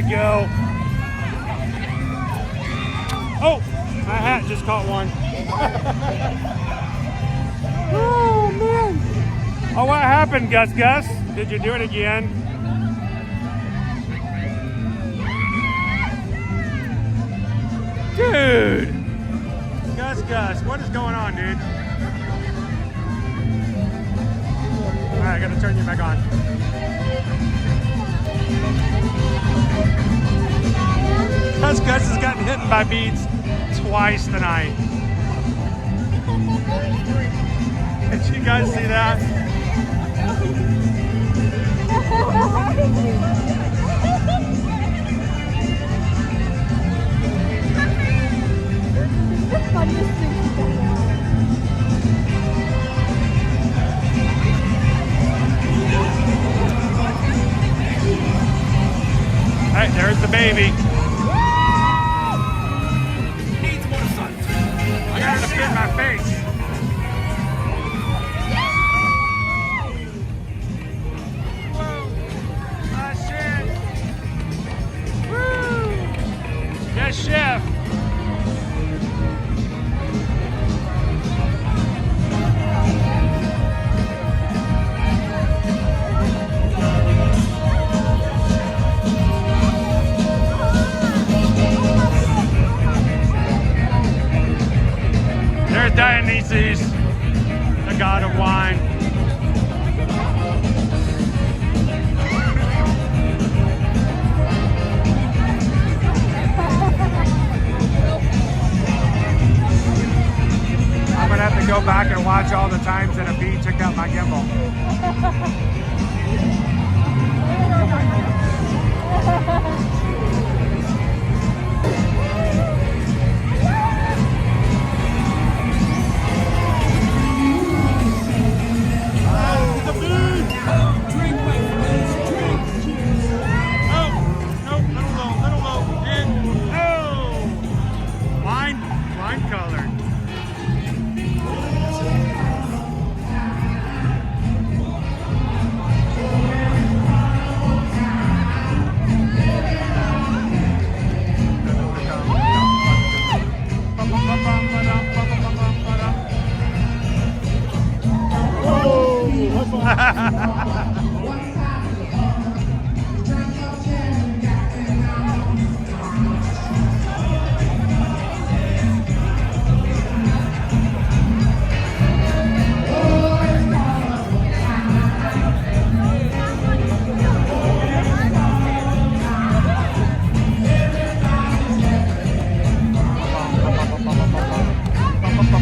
Go. Oh, my hat just caught one. Oh, man. Oh, what happened, Gus? Did you do it again? Dude. Gus, what is going on, dude? All right, I gotta turn you back on. Gus has gotten hit by beads twice tonight. Did you guys see that? All right, there's the baby. I got her to Yes, chef. There's Dionysus, the god of wine. I'm gonna have to go back and watch all the times that a bee took out my gimbal.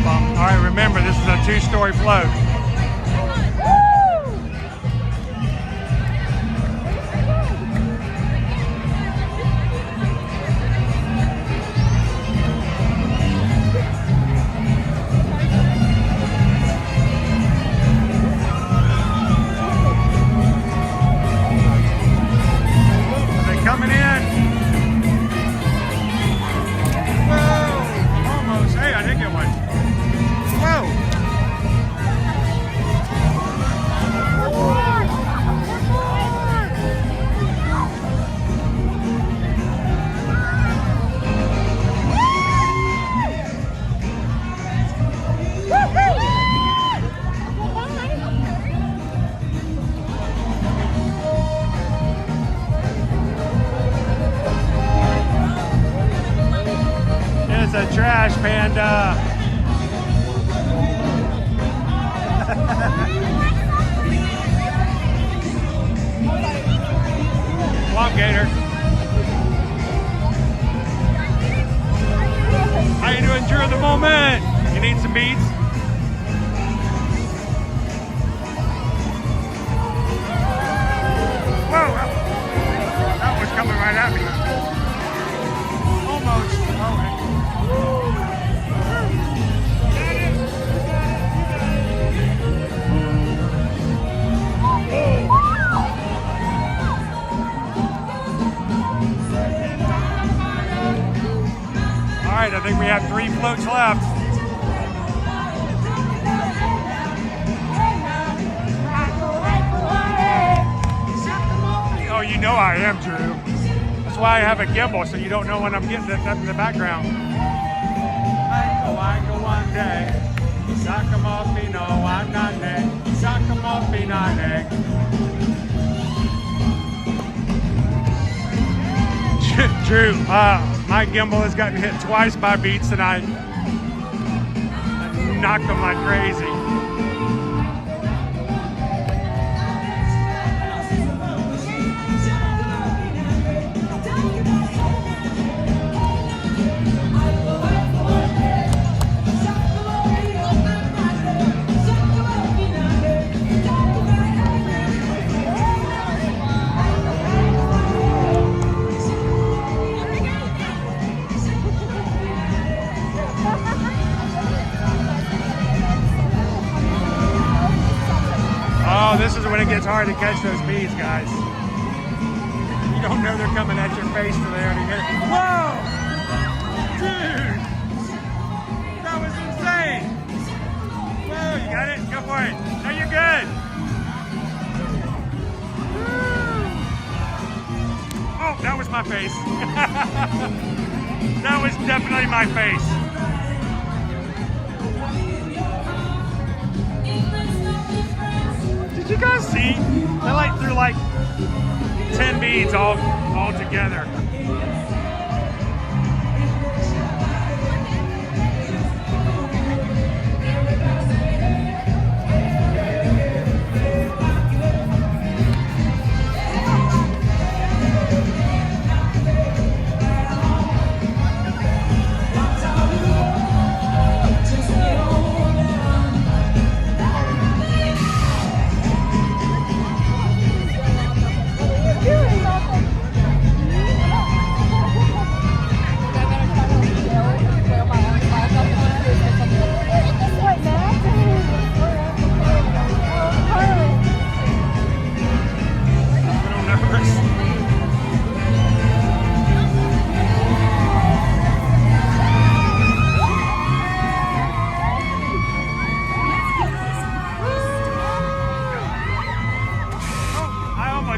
All right, remember, this is a 2-story float. Are they coming in? Whoa, almost. Hey, I did get one. Whoa. It's a trash panda. Swamp Gator. How you doing, Drew, at the moment? You need some beads? Whoa! That was coming right at me. Almost. All right, I think we have 3 floats left. Oh, you know I am, Drew. That's why I have a gimbal, so you don't know when I'm getting it up in the background. I go one day. Sakamopino, I'm not neck. Sakamopino neck. Drew, my gimbal has gotten hit twice by beats tonight. I knocked them like crazy. Oh, this is when it gets hard to catch those beads, guys. You don't know they're coming at your face till they already hit it. Whoa! Dude! That was insane! Whoa, you got it? Go for it. No, you're good. Woo! Oh, that was my face. definitely my face. Did you guys see? They like threw like 10 beads all together.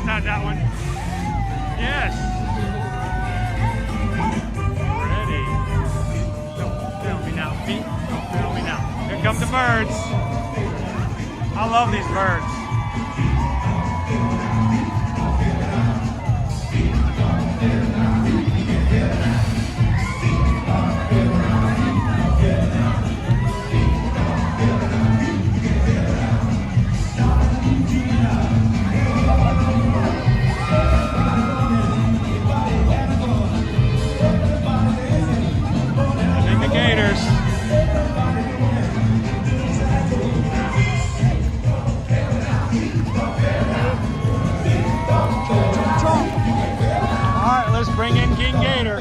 Not that one. Yes. Ready. Don't fail me now, Pete. Don't fail me now. Here come the birds. I love these birds. Gators. All right, let's bring in King Gator.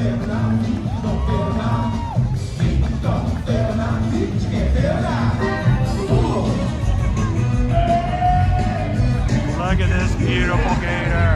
Look at this beautiful gator.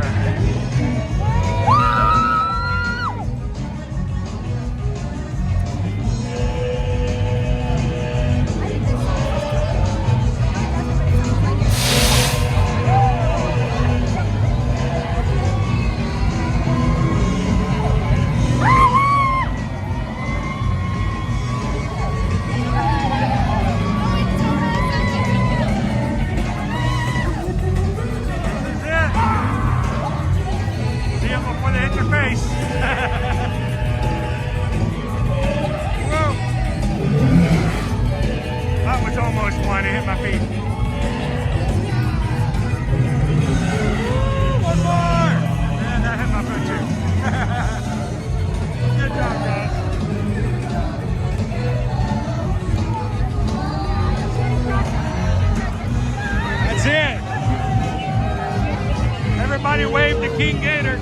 Everybody wave to King Gator.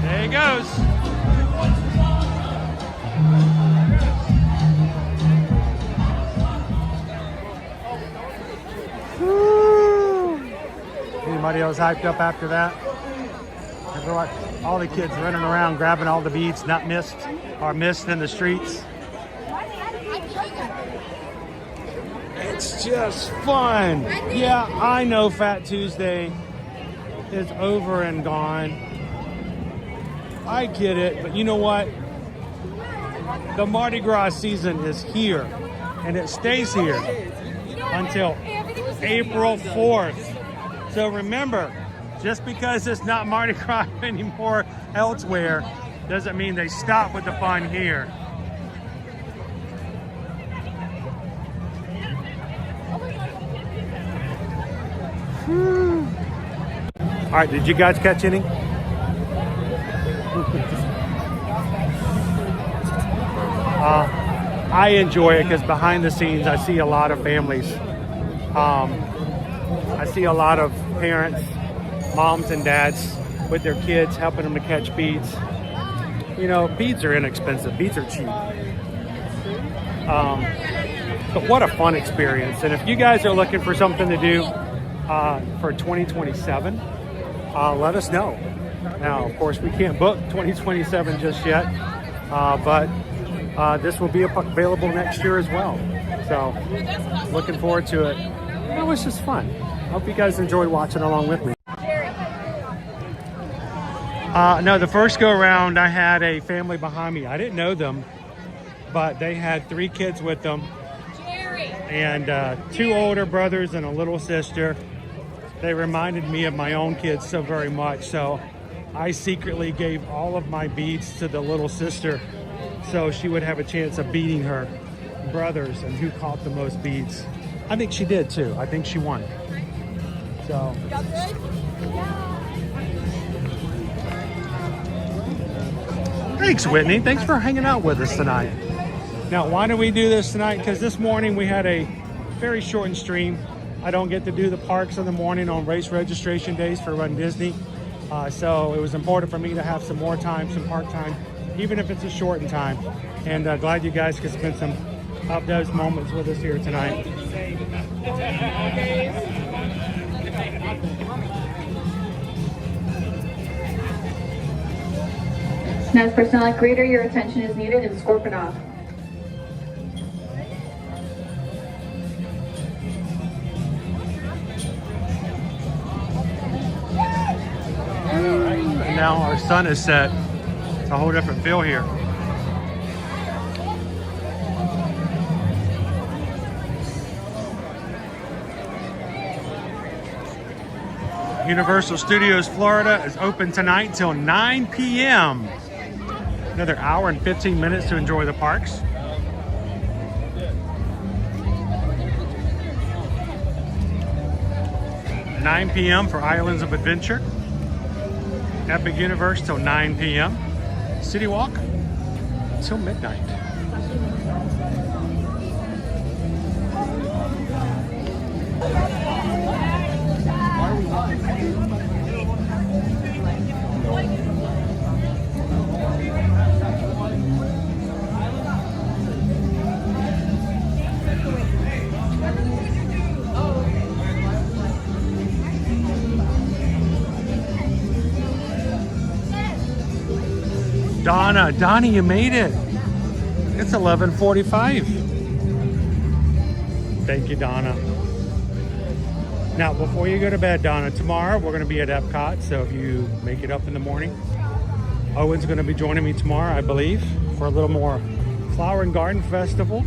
There he goes. Woo. Anybody else hyped up after that? Everyone, all the kids running around grabbing all the beads not missed or missed in the streets. It's just fun. Yeah, I know Fat Tuesday is over and gone. I get it, but you know what? The Mardi Gras season is here, and it stays here until April 4th. So remember, just because it's not Mardi Gras anymore elsewhere, doesn't mean they stop with the fun here. All right, did you guys catch any? I enjoy it because behind the scenes, I see a lot of families. I see a lot of parents, moms and dads with their kids, helping them to catch beads. You know, beads are inexpensive. Beads are cheap. But what a fun experience. And if you guys are looking for something to do for 2027, let us know. Now, of course, we can't book 2027 just yet, but this will be available next year as well. So, looking forward to it. It was just fun. Hope you guys enjoyed watching along with me. No, the first go around, I had a family behind me. I didn't know them, but they had 3 kids with them. And 2 older brothers and a little sister. They reminded me of my own kids so very much. So I secretly gave all of my beads to the little sister so she would have a chance of beating her brothers and who caught the most beads. I think she did too. I think she won. So. Thanks, Whitney. Thanks for hanging out with us tonight. Now, why do we do this tonight? Because this morning we had a very shortened stream. I don't get to do the parks in the morning on race registration days for Run Disney. So it was important for me to have some more time, some park time, even if it's a shortened time. And glad you guys could spend some of those moments with us here tonight. Now, as personnel like Gator, your attention is needed and scorpion off. And now our sun is set. It's a whole different feel here. Universal Studios Florida is open tonight till 9 p.m. Another hour and 15 minutes to enjoy the parks. $9 p.m. for Islands of Adventure. Epic Universe till 9 p.m. CityWalk till midnight. Donna, you made it. It's 11:45. Thank you, Donna. Now, before you go to bed, Donna, tomorrow we're going to be at Epcot, so if you make it up in the morning, Owen's going to be joining me tomorrow, I believe, for a little more Flower and Garden Festival.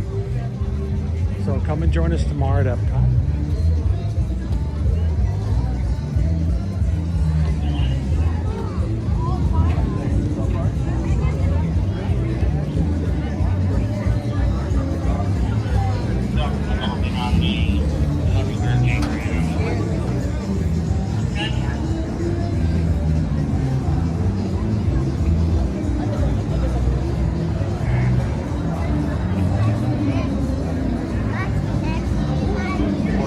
So come and join us tomorrow at Epcot.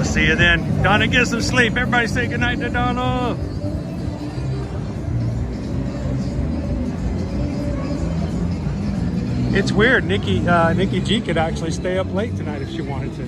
See you then. Donna, get some sleep. Everybody say goodnight to Donna. It's weird. Nikki G could actually stay up late tonight if she wanted to.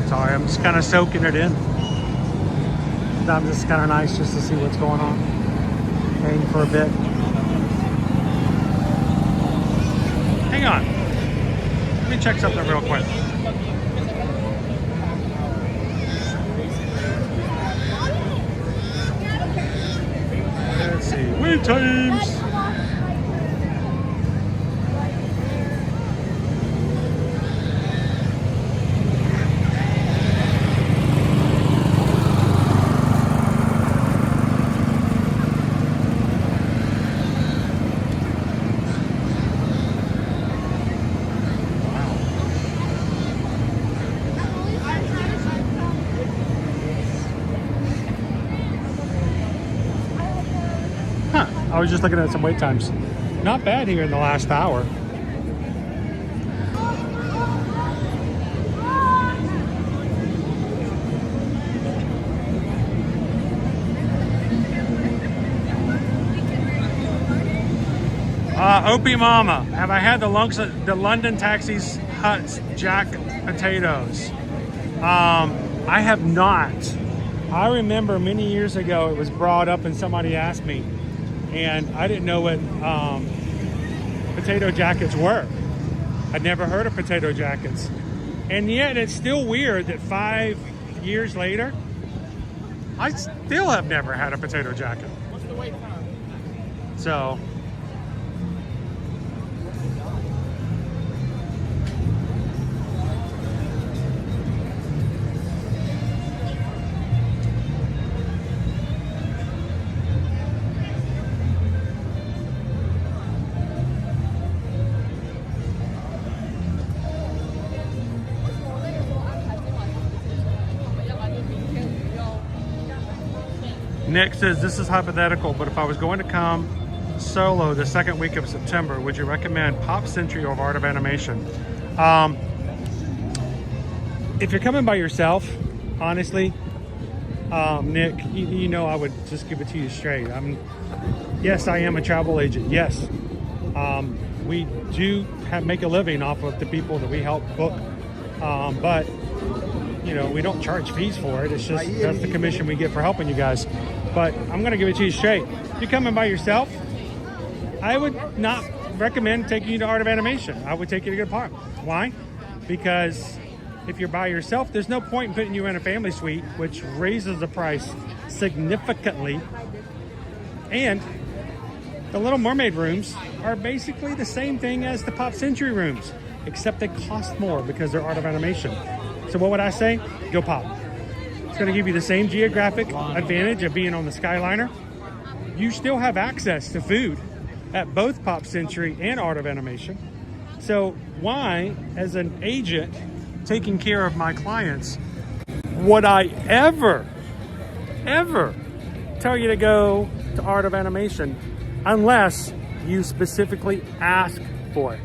Sorry, I'm just kind of soaking it in. Sometimes it's kind of nice just to see what's going on. Hang for a bit. Hang on. Let me check something real quick. Let's see. Wait times. I was just looking at some wait times. Not bad here in the last hour. Opie Mama, have I had the London Taxis Huts Jack potatoes? I have not. I remember many years ago it was brought up and somebody asked me, and I didn't know what potato jackets were. I'd never heard of potato jackets. And yet it's still weird that 5 years later, I still have never had a potato jacket. What's the wait time? So, Nick says, this is hypothetical, but if I was going to come solo the second week of September, would you recommend Pop Century or Art of Animation? If you're coming by yourself, honestly, Nick, you know I would just give it to you straight. Yes, I am a travel agent, yes. We do make a living off of the people that we help book, but you know, we don't charge fees for it. It's just, that's the commission we get for helping you guys. But I'm gonna give it to you straight. If you're coming by yourself, I would not recommend taking you to Art of Animation. I would take you to Good Park. Why? Because if you're by yourself, there's no point in putting you in a family suite, which raises the price significantly. And the Little Mermaid rooms are basically the same thing as the Pop Century rooms, except they cost more because they're Art of Animation. So what would I say? Go Pop. It's going to give you the same geographic advantage of being on the Skyliner. You still have access to food at both Pop Century and Art of Animation. So why, as an agent taking care of my clients, would I ever tell you to go to Art of Animation unless you specifically ask for it?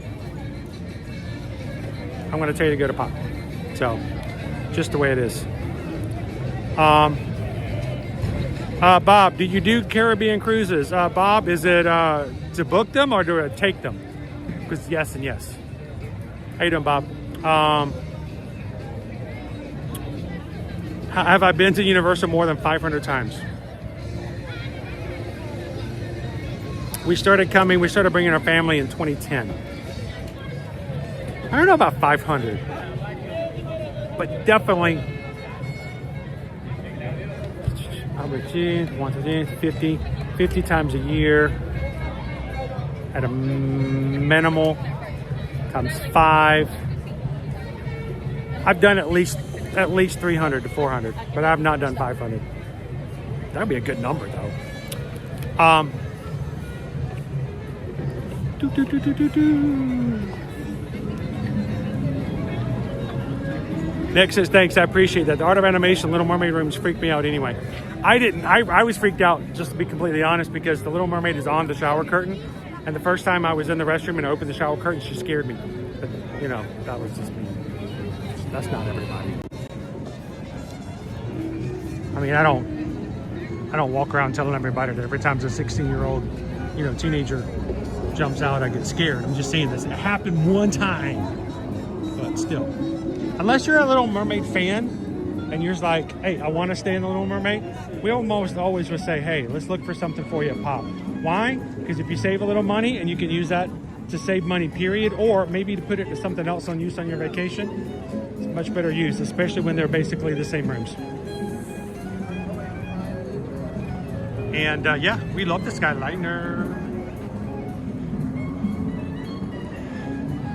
I'm going to tell you to go to Pop. So, just the way it is. Bob, do you do Caribbean cruises? Bob, is it to book them or to take them? Because yes and yes. How you doing, Bob? Have I been to Universal more than 500 times? We started bringing our family in 2010. I don't know about 500. But definitely 50 times a year at a minimal times 5. I've done at least 300 to 400, but I've not done 500. That'd be a good number though. Nick says, thanks, I appreciate that. The Art of Animation Little Mermaid rooms freaked me out anyway. I was freaked out, just to be completely honest, because the Little Mermaid is on the shower curtain. And the first time I was in the restroom and I opened the shower curtain, she scared me. But, you know, that was just me. That's not everybody. I mean, I don't walk around telling everybody that every time a 16-year-old, you know, teenager jumps out, I get scared. I'm just saying this. It happened one time, but still. Unless you're a Little Mermaid fan and you're just like, hey, I want to stay in the Little Mermaid, we almost always would say, hey, let's look for something for you at Pop. Why? Because if you save a little money and you can use that to save money, period, or maybe to put it to something else on use on your vacation, it's much better use, especially when they're basically the same rooms. And yeah, we love the Skyliner.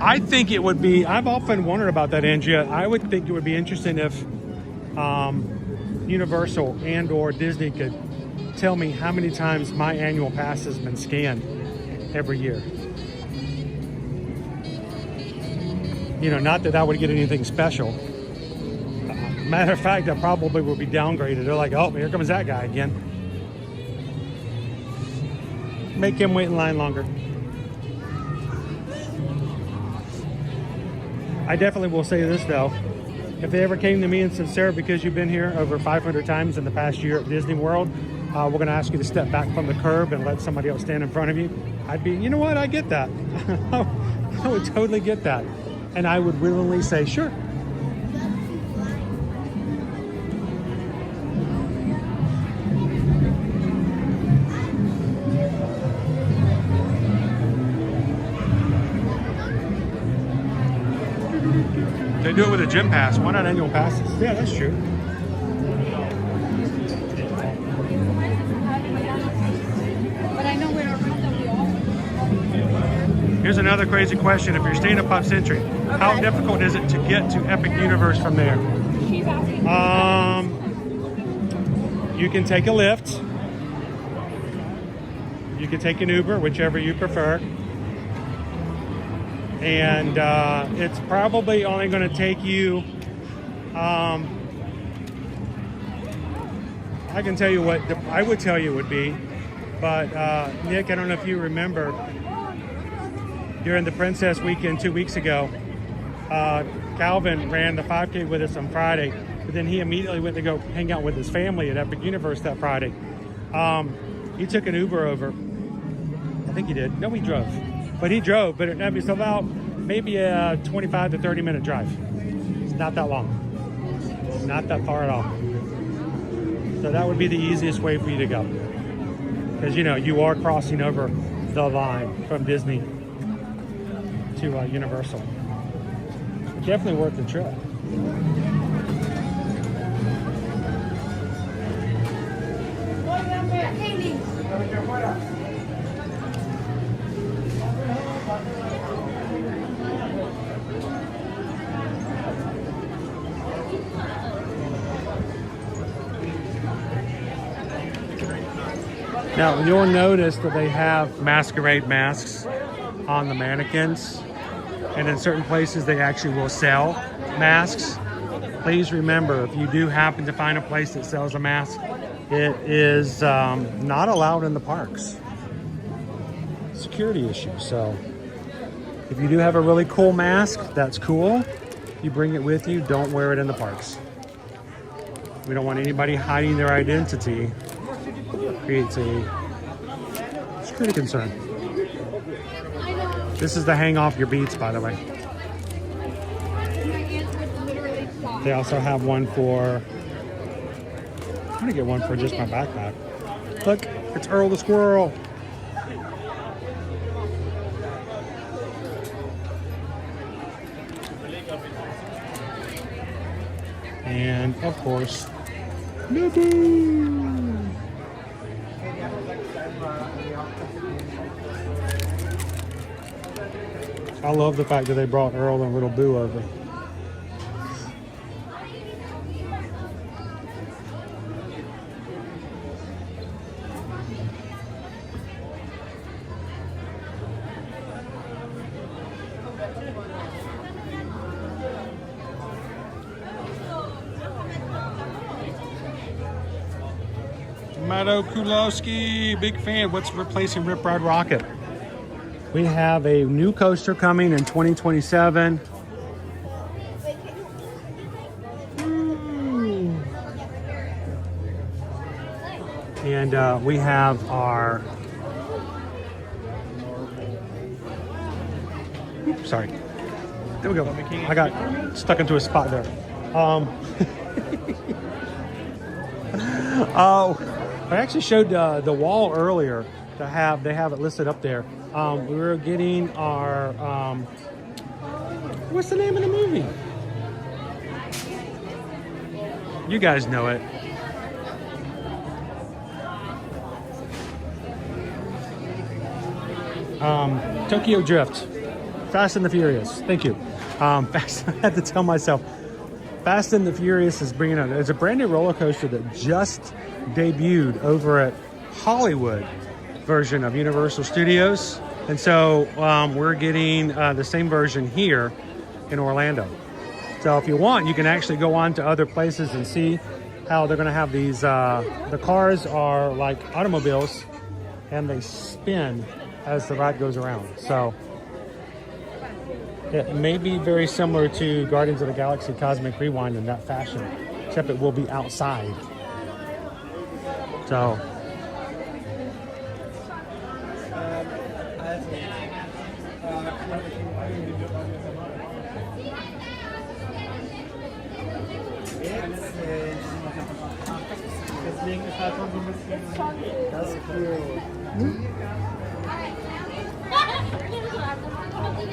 I think it would be, I've often wondered about that, Andrea. I would think it would be interesting if Universal and or Disney could tell me how many times my annual pass has been scanned every year. You know, not that I would get anything special. Matter of fact, I probably would be downgraded. They're like, oh, here comes that guy again. Make him wait in line longer. I definitely will say this though. If they ever came to me and said, Sarah, because you've been here over 500 times in the past year at Disney World, we're going to ask you to step back from the curb and let somebody else stand in front of you, I'd be, you know what, I get that. I would totally get that. And I would willingly say, sure. They do it with a gym pass. Why not annual passes? Yeah, that's true. But I know where our room that we all. Here's another crazy question. If you're staying at Pop Century, how difficult is it to get to Epic Universe from there? She's asking. You can take a Lyft. You can take an Uber, whichever you prefer. And it's probably only going to take you, I can tell you what I would tell you would be, but Nick, I don't know if you remember, during the Princess Weekend 2 weeks ago, Calvin ran the 5K with us on Friday, but then he immediately went to go hang out with his family at Epic Universe that Friday. He took an Uber over. I think he did. No, he drove. But he drove, but it's about maybe a 25 to 30 minute drive. It's not that long. Not that far at all. So that would be the easiest way for you to go. Because, you know, you are crossing over the line from Disney to Universal. Definitely worth the trip. Now, you'll notice that they have masquerade masks on the mannequins, and in certain places they actually will sell masks. Please remember, if you do happen to find a place that sells a mask, it is not allowed in the parks. Security issue. So if you do have a really cool mask, that's cool. You bring it with you, don't wear it in the parks. We don't want anybody hiding their identity. Creates a security concern. This is the hang off your beats, by the way. They also have one for, I'm gonna get one for just my backpack. Look, it's Earl the squirrel. And of course, Naboo. I love the fact that they brought Earl and Little Boo over. Mato Kulowski, big fan. What's replacing Rip Ride Rocket? We have a new coaster coming in 2027. And we have our, oops, sorry. There we go. I got stuck into a spot there. Oh, I actually showed the wall earlier they have it listed up there. We're getting our what's the name of the movie? You guys know it. Tokyo Drift. Fast and the Furious. Thank you. I had to tell myself. Fast and the Furious is bringing it's a brand new roller coaster that just debuted over at Hollywood version of Universal Studios. And so we're getting the same version here in Orlando. So if you want, you can actually go on to other places and see how they're going to have these. The cars are like automobiles and they spin as the ride goes around. So it may be very similar to Guardians of the Galaxy Cosmic Rewind in that fashion, except it will be outside. So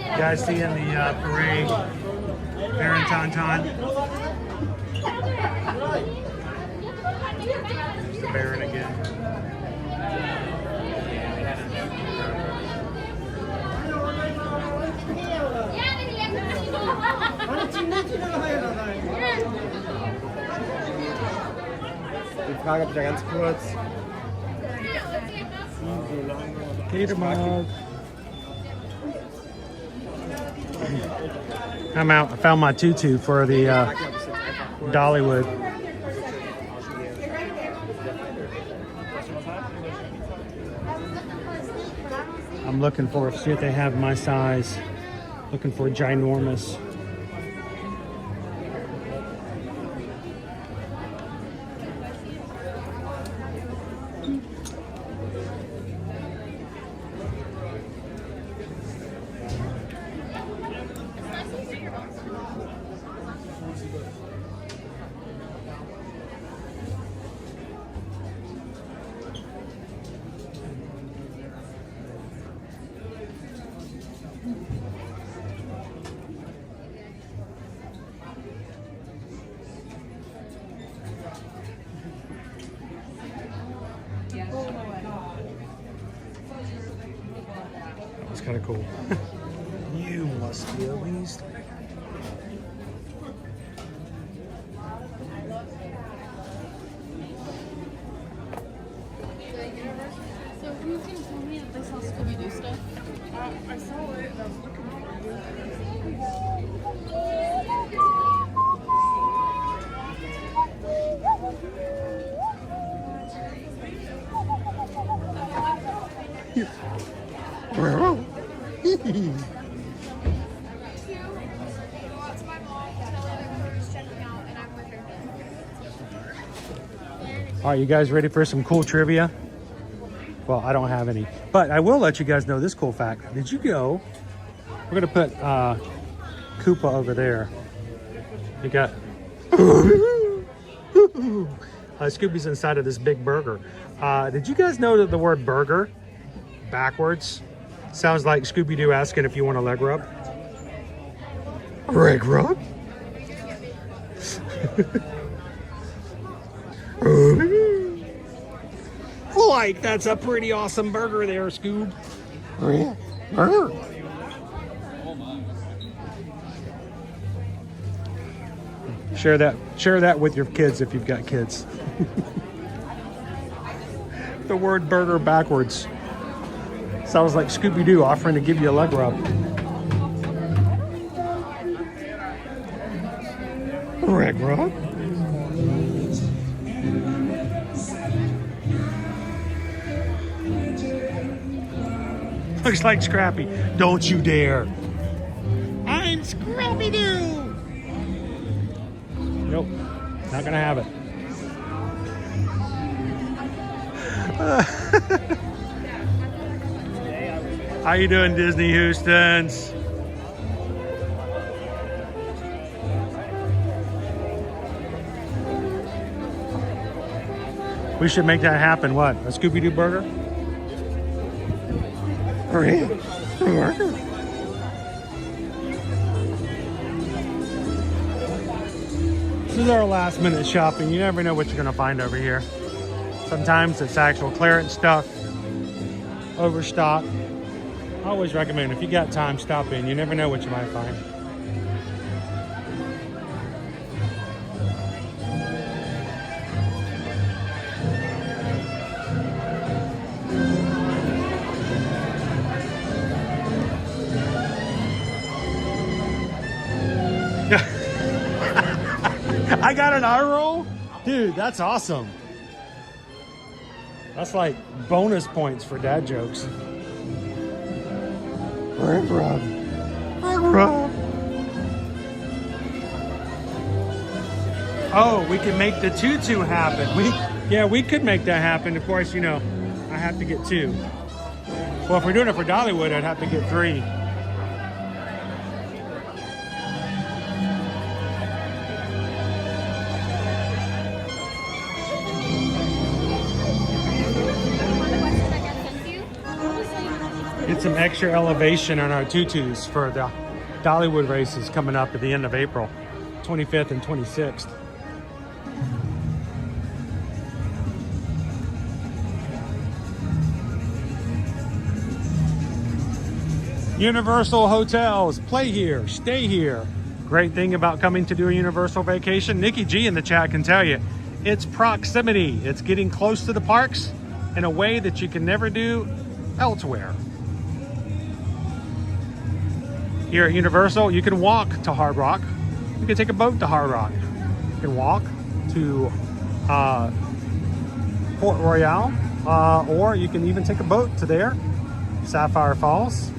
you guys see in the parade, Bear and Tauntaun. There's the Baron again. Die Frage habe ich da ganz kurz. Gator mug. I'm out. I found my tutu for the Dollywood. I'm looking for, see if they have my size. Looking for ginormous. It's kind of cool. You must be at least. So who can tell me if they sell Scooby-Doo stuff? I saw it and I was looking All right, you guys ready for some cool trivia? Well, I don't have any, but I will let you guys know this cool fact. Did you go? We're gonna put Koopa over there. You got Scooby's inside of this big burger. Did you guys know that the word burger backwards sounds like Scooby-Doo asking if you want a leg rub? A leg rub? Like, that's a pretty awesome burger there, Scoob. Oh, yeah. Burger. Share that with your kids if you've got kids. The word burger backwards sounds like Scooby-Doo offering to give you a leg rub. Leg rub? Looks like Scrappy. Don't you dare. I'm Scrappy-Doo. Nope, not gonna have it. How you doing, Disney Houstons? We should make that happen. What? A Scooby-Doo burger? This is our last minute shopping. You never know what you're gonna find over here. Sometimes it's actual clearance stuff, overstock. I always recommend if you got time, stop in. You never know what you might find. I got an eye roll? Dude, that's awesome. That's like bonus points for dad jokes. Oh, we can make the tutu happen. We could make that happen. Of course, you know, I have to get 2. Well, if we're doing it for Dollywood, I'd have to get 3. Get some extra elevation on our tutus for the Dollywood races coming up at the end of April, 25th and 26th. Universal Hotels, play here, stay here. Great thing about coming to do a Universal vacation, Nikki G in the chat can tell you, it's proximity. It's getting close to the parks in a way that you can never do elsewhere. Here at Universal, you can walk to Hard Rock. You can take a boat to Hard Rock. You can walk to Port Royale, or you can even take a boat to there, Sapphire Falls.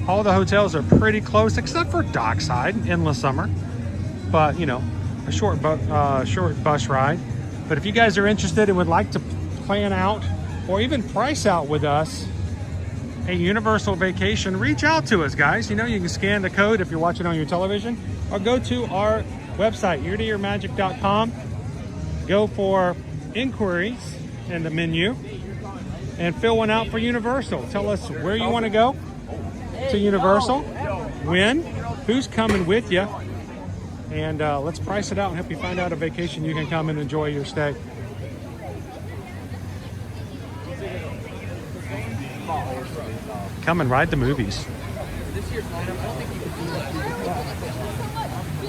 All the hotels are pretty close, except for Dockside, endless summer. But, you know, a short bus ride. But if you guys are interested and would like to plan out or even price out with us a Universal vacation, reach out to us, guys. You know, you can scan the code if you're watching on your television, or go to our website, eartoearmagic.com. Go for inquiries in the menu and fill one out for Universal. Tell us where you want to go to Universal, when, who's coming with you, and let's price it out and help you find out a vacation you can come and enjoy your stay. Come and ride the movies. We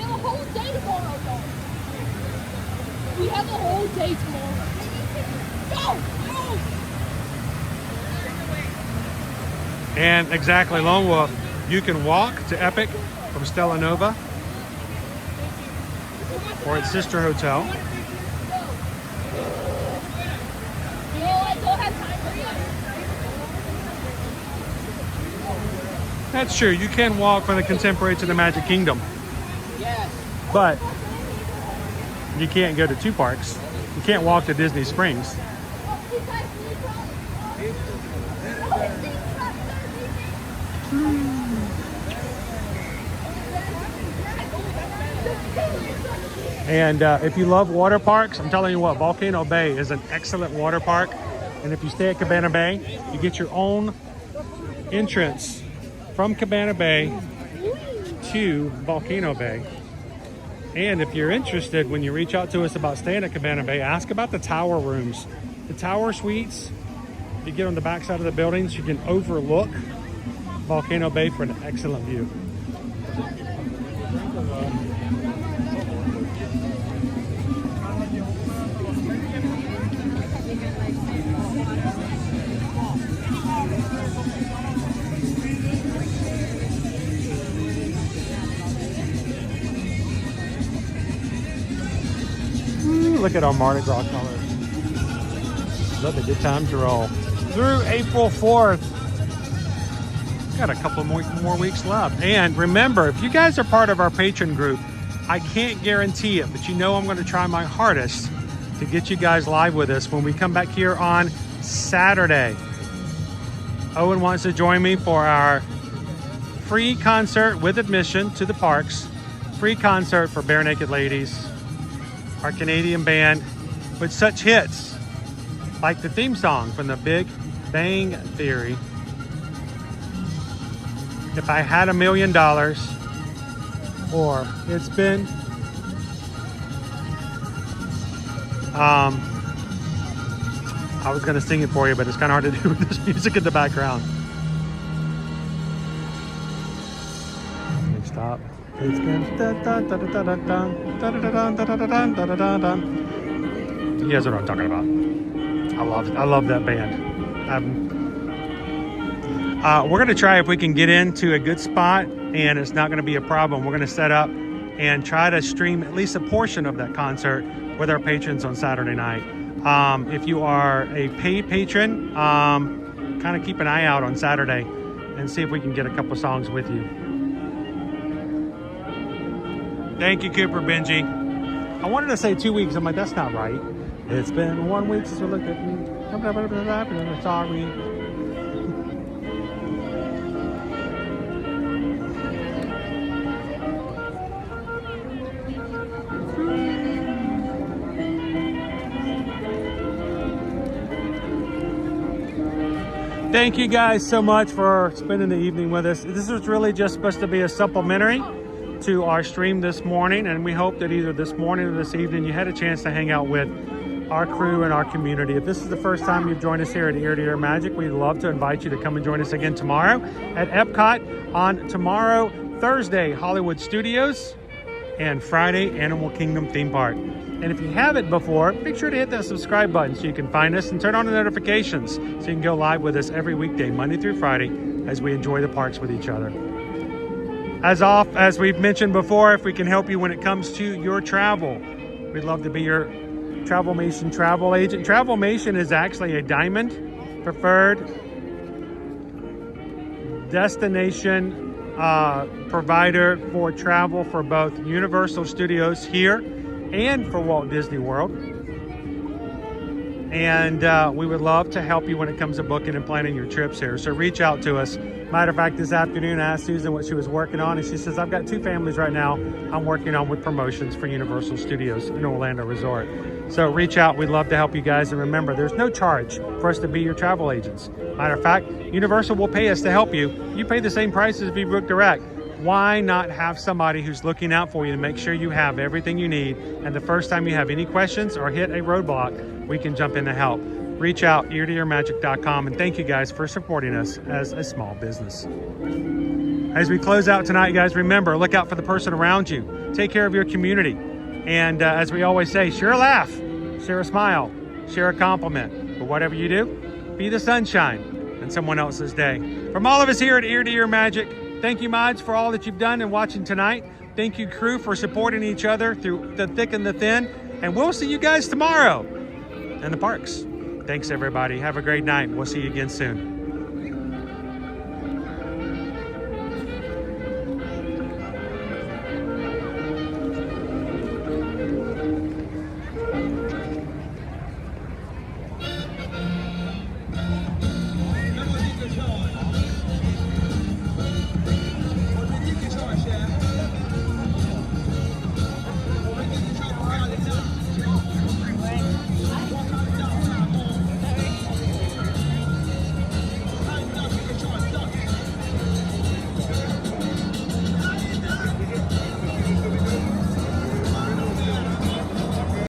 have a whole day tomorrow, though. We have a whole day tomorrow. Go! Go! And exactly, Lone Wolf, you can walk to Epic from Stella Nova or its sister hotel. That's true. You can walk from the Contemporary to the Magic Kingdom. Yes. But you can't go to 2 parks. You can't walk to Disney Springs. And if you love water parks, I'm telling you what, Volcano Bay is an excellent water park. And if you stay at Cabana Bay, you get your own entrance from Cabana Bay to Volcano Bay. And if you're interested, when you reach out to us about staying at Cabana Bay, ask about the tower rooms. The tower suites, you get on the back side of the buildings, you can overlook Volcano Bay for an excellent view. Look at our Mardi Gras colors. Let the good times roll. Through April 4th. Got a couple more weeks left. And remember, if you guys are part of our patron group, I can't guarantee it, but you know I'm going to try my hardest to get you guys live with us when we come back here on Saturday. Owen wants to join me for our free concert with admission to the parks. Free concert for Bare Naked Ladies, our Canadian band, with such hits like the theme song from The Big Bang Theory. If I had $1 million, or it's been I was gonna sing it for you, but it's kind of hard to do with this music in the background. Stop. It's been you guys know what I'm talking about. I love that band. We're gonna try if we can get into a good spot, and it's not gonna be a problem. We're gonna set up and try to stream at least a portion of that concert with our patrons on Saturday night. If you are a paid patron, kind of keep an eye out on Saturday and see if we can get a couple songs with you. Thank you, Cooper Benji. I wanted to say 2 weeks. I'm like, that's not right. It's been 1 week since we looked at me. Sorry. Thank you guys so much for spending the evening with us. This was really just supposed to be a supplementary to our stream this morning, and we hope that either this morning or this evening you had a chance to hang out with our crew and our community. If this is the first time you've joined us here at Ear to Ear Magic, we'd love to invite you to come and join us again tomorrow at Epcot, on tomorrow, Thursday, Hollywood Studios, and Friday, Animal Kingdom Theme Park. And if you haven't before, make sure to hit that subscribe button so you can find us and turn on the notifications so you can go live with us every weekday, Monday through Friday, as we enjoy the parks with each other. As we've mentioned before, if we can help you when it comes to your travel, we'd love to be your Travelmation travel agent. Travelmation is actually a Diamond preferred destination provider for travel for both Universal Studios here and for Walt Disney World. And we would love to help you when it comes to booking and planning your trips here. So reach out to us. Matter of fact, this afternoon I asked Susan what she was working on, and she says, I've got 2 families right now I'm working on with promotions for Universal Studios in Orlando Resort. So reach out. We'd love to help you guys. And remember, there's no charge for us to be your travel agents. Matter of fact, Universal will pay us to help you. You pay the same price as if you book direct. Why not have somebody who's looking out for you to make sure you have everything you need, and the first time you have any questions or hit a roadblock, we can jump in to help. Reach out, eartoearmagic.com, and thank you guys for supporting us as a small business. As we close out tonight, guys, remember, look out for the person around you. Take care of your community. And as we always say, share a laugh, share a smile, share a compliment. But whatever you do, be the sunshine in someone else's day. From all of us here at Ear to Ear Magic, thank you, Mods, for all that you've done and watching tonight. Thank you, crew, for supporting each other through the thick and the thin. And we'll see you guys tomorrow in the parks. Thanks, everybody. Have a great night. We'll see you again soon.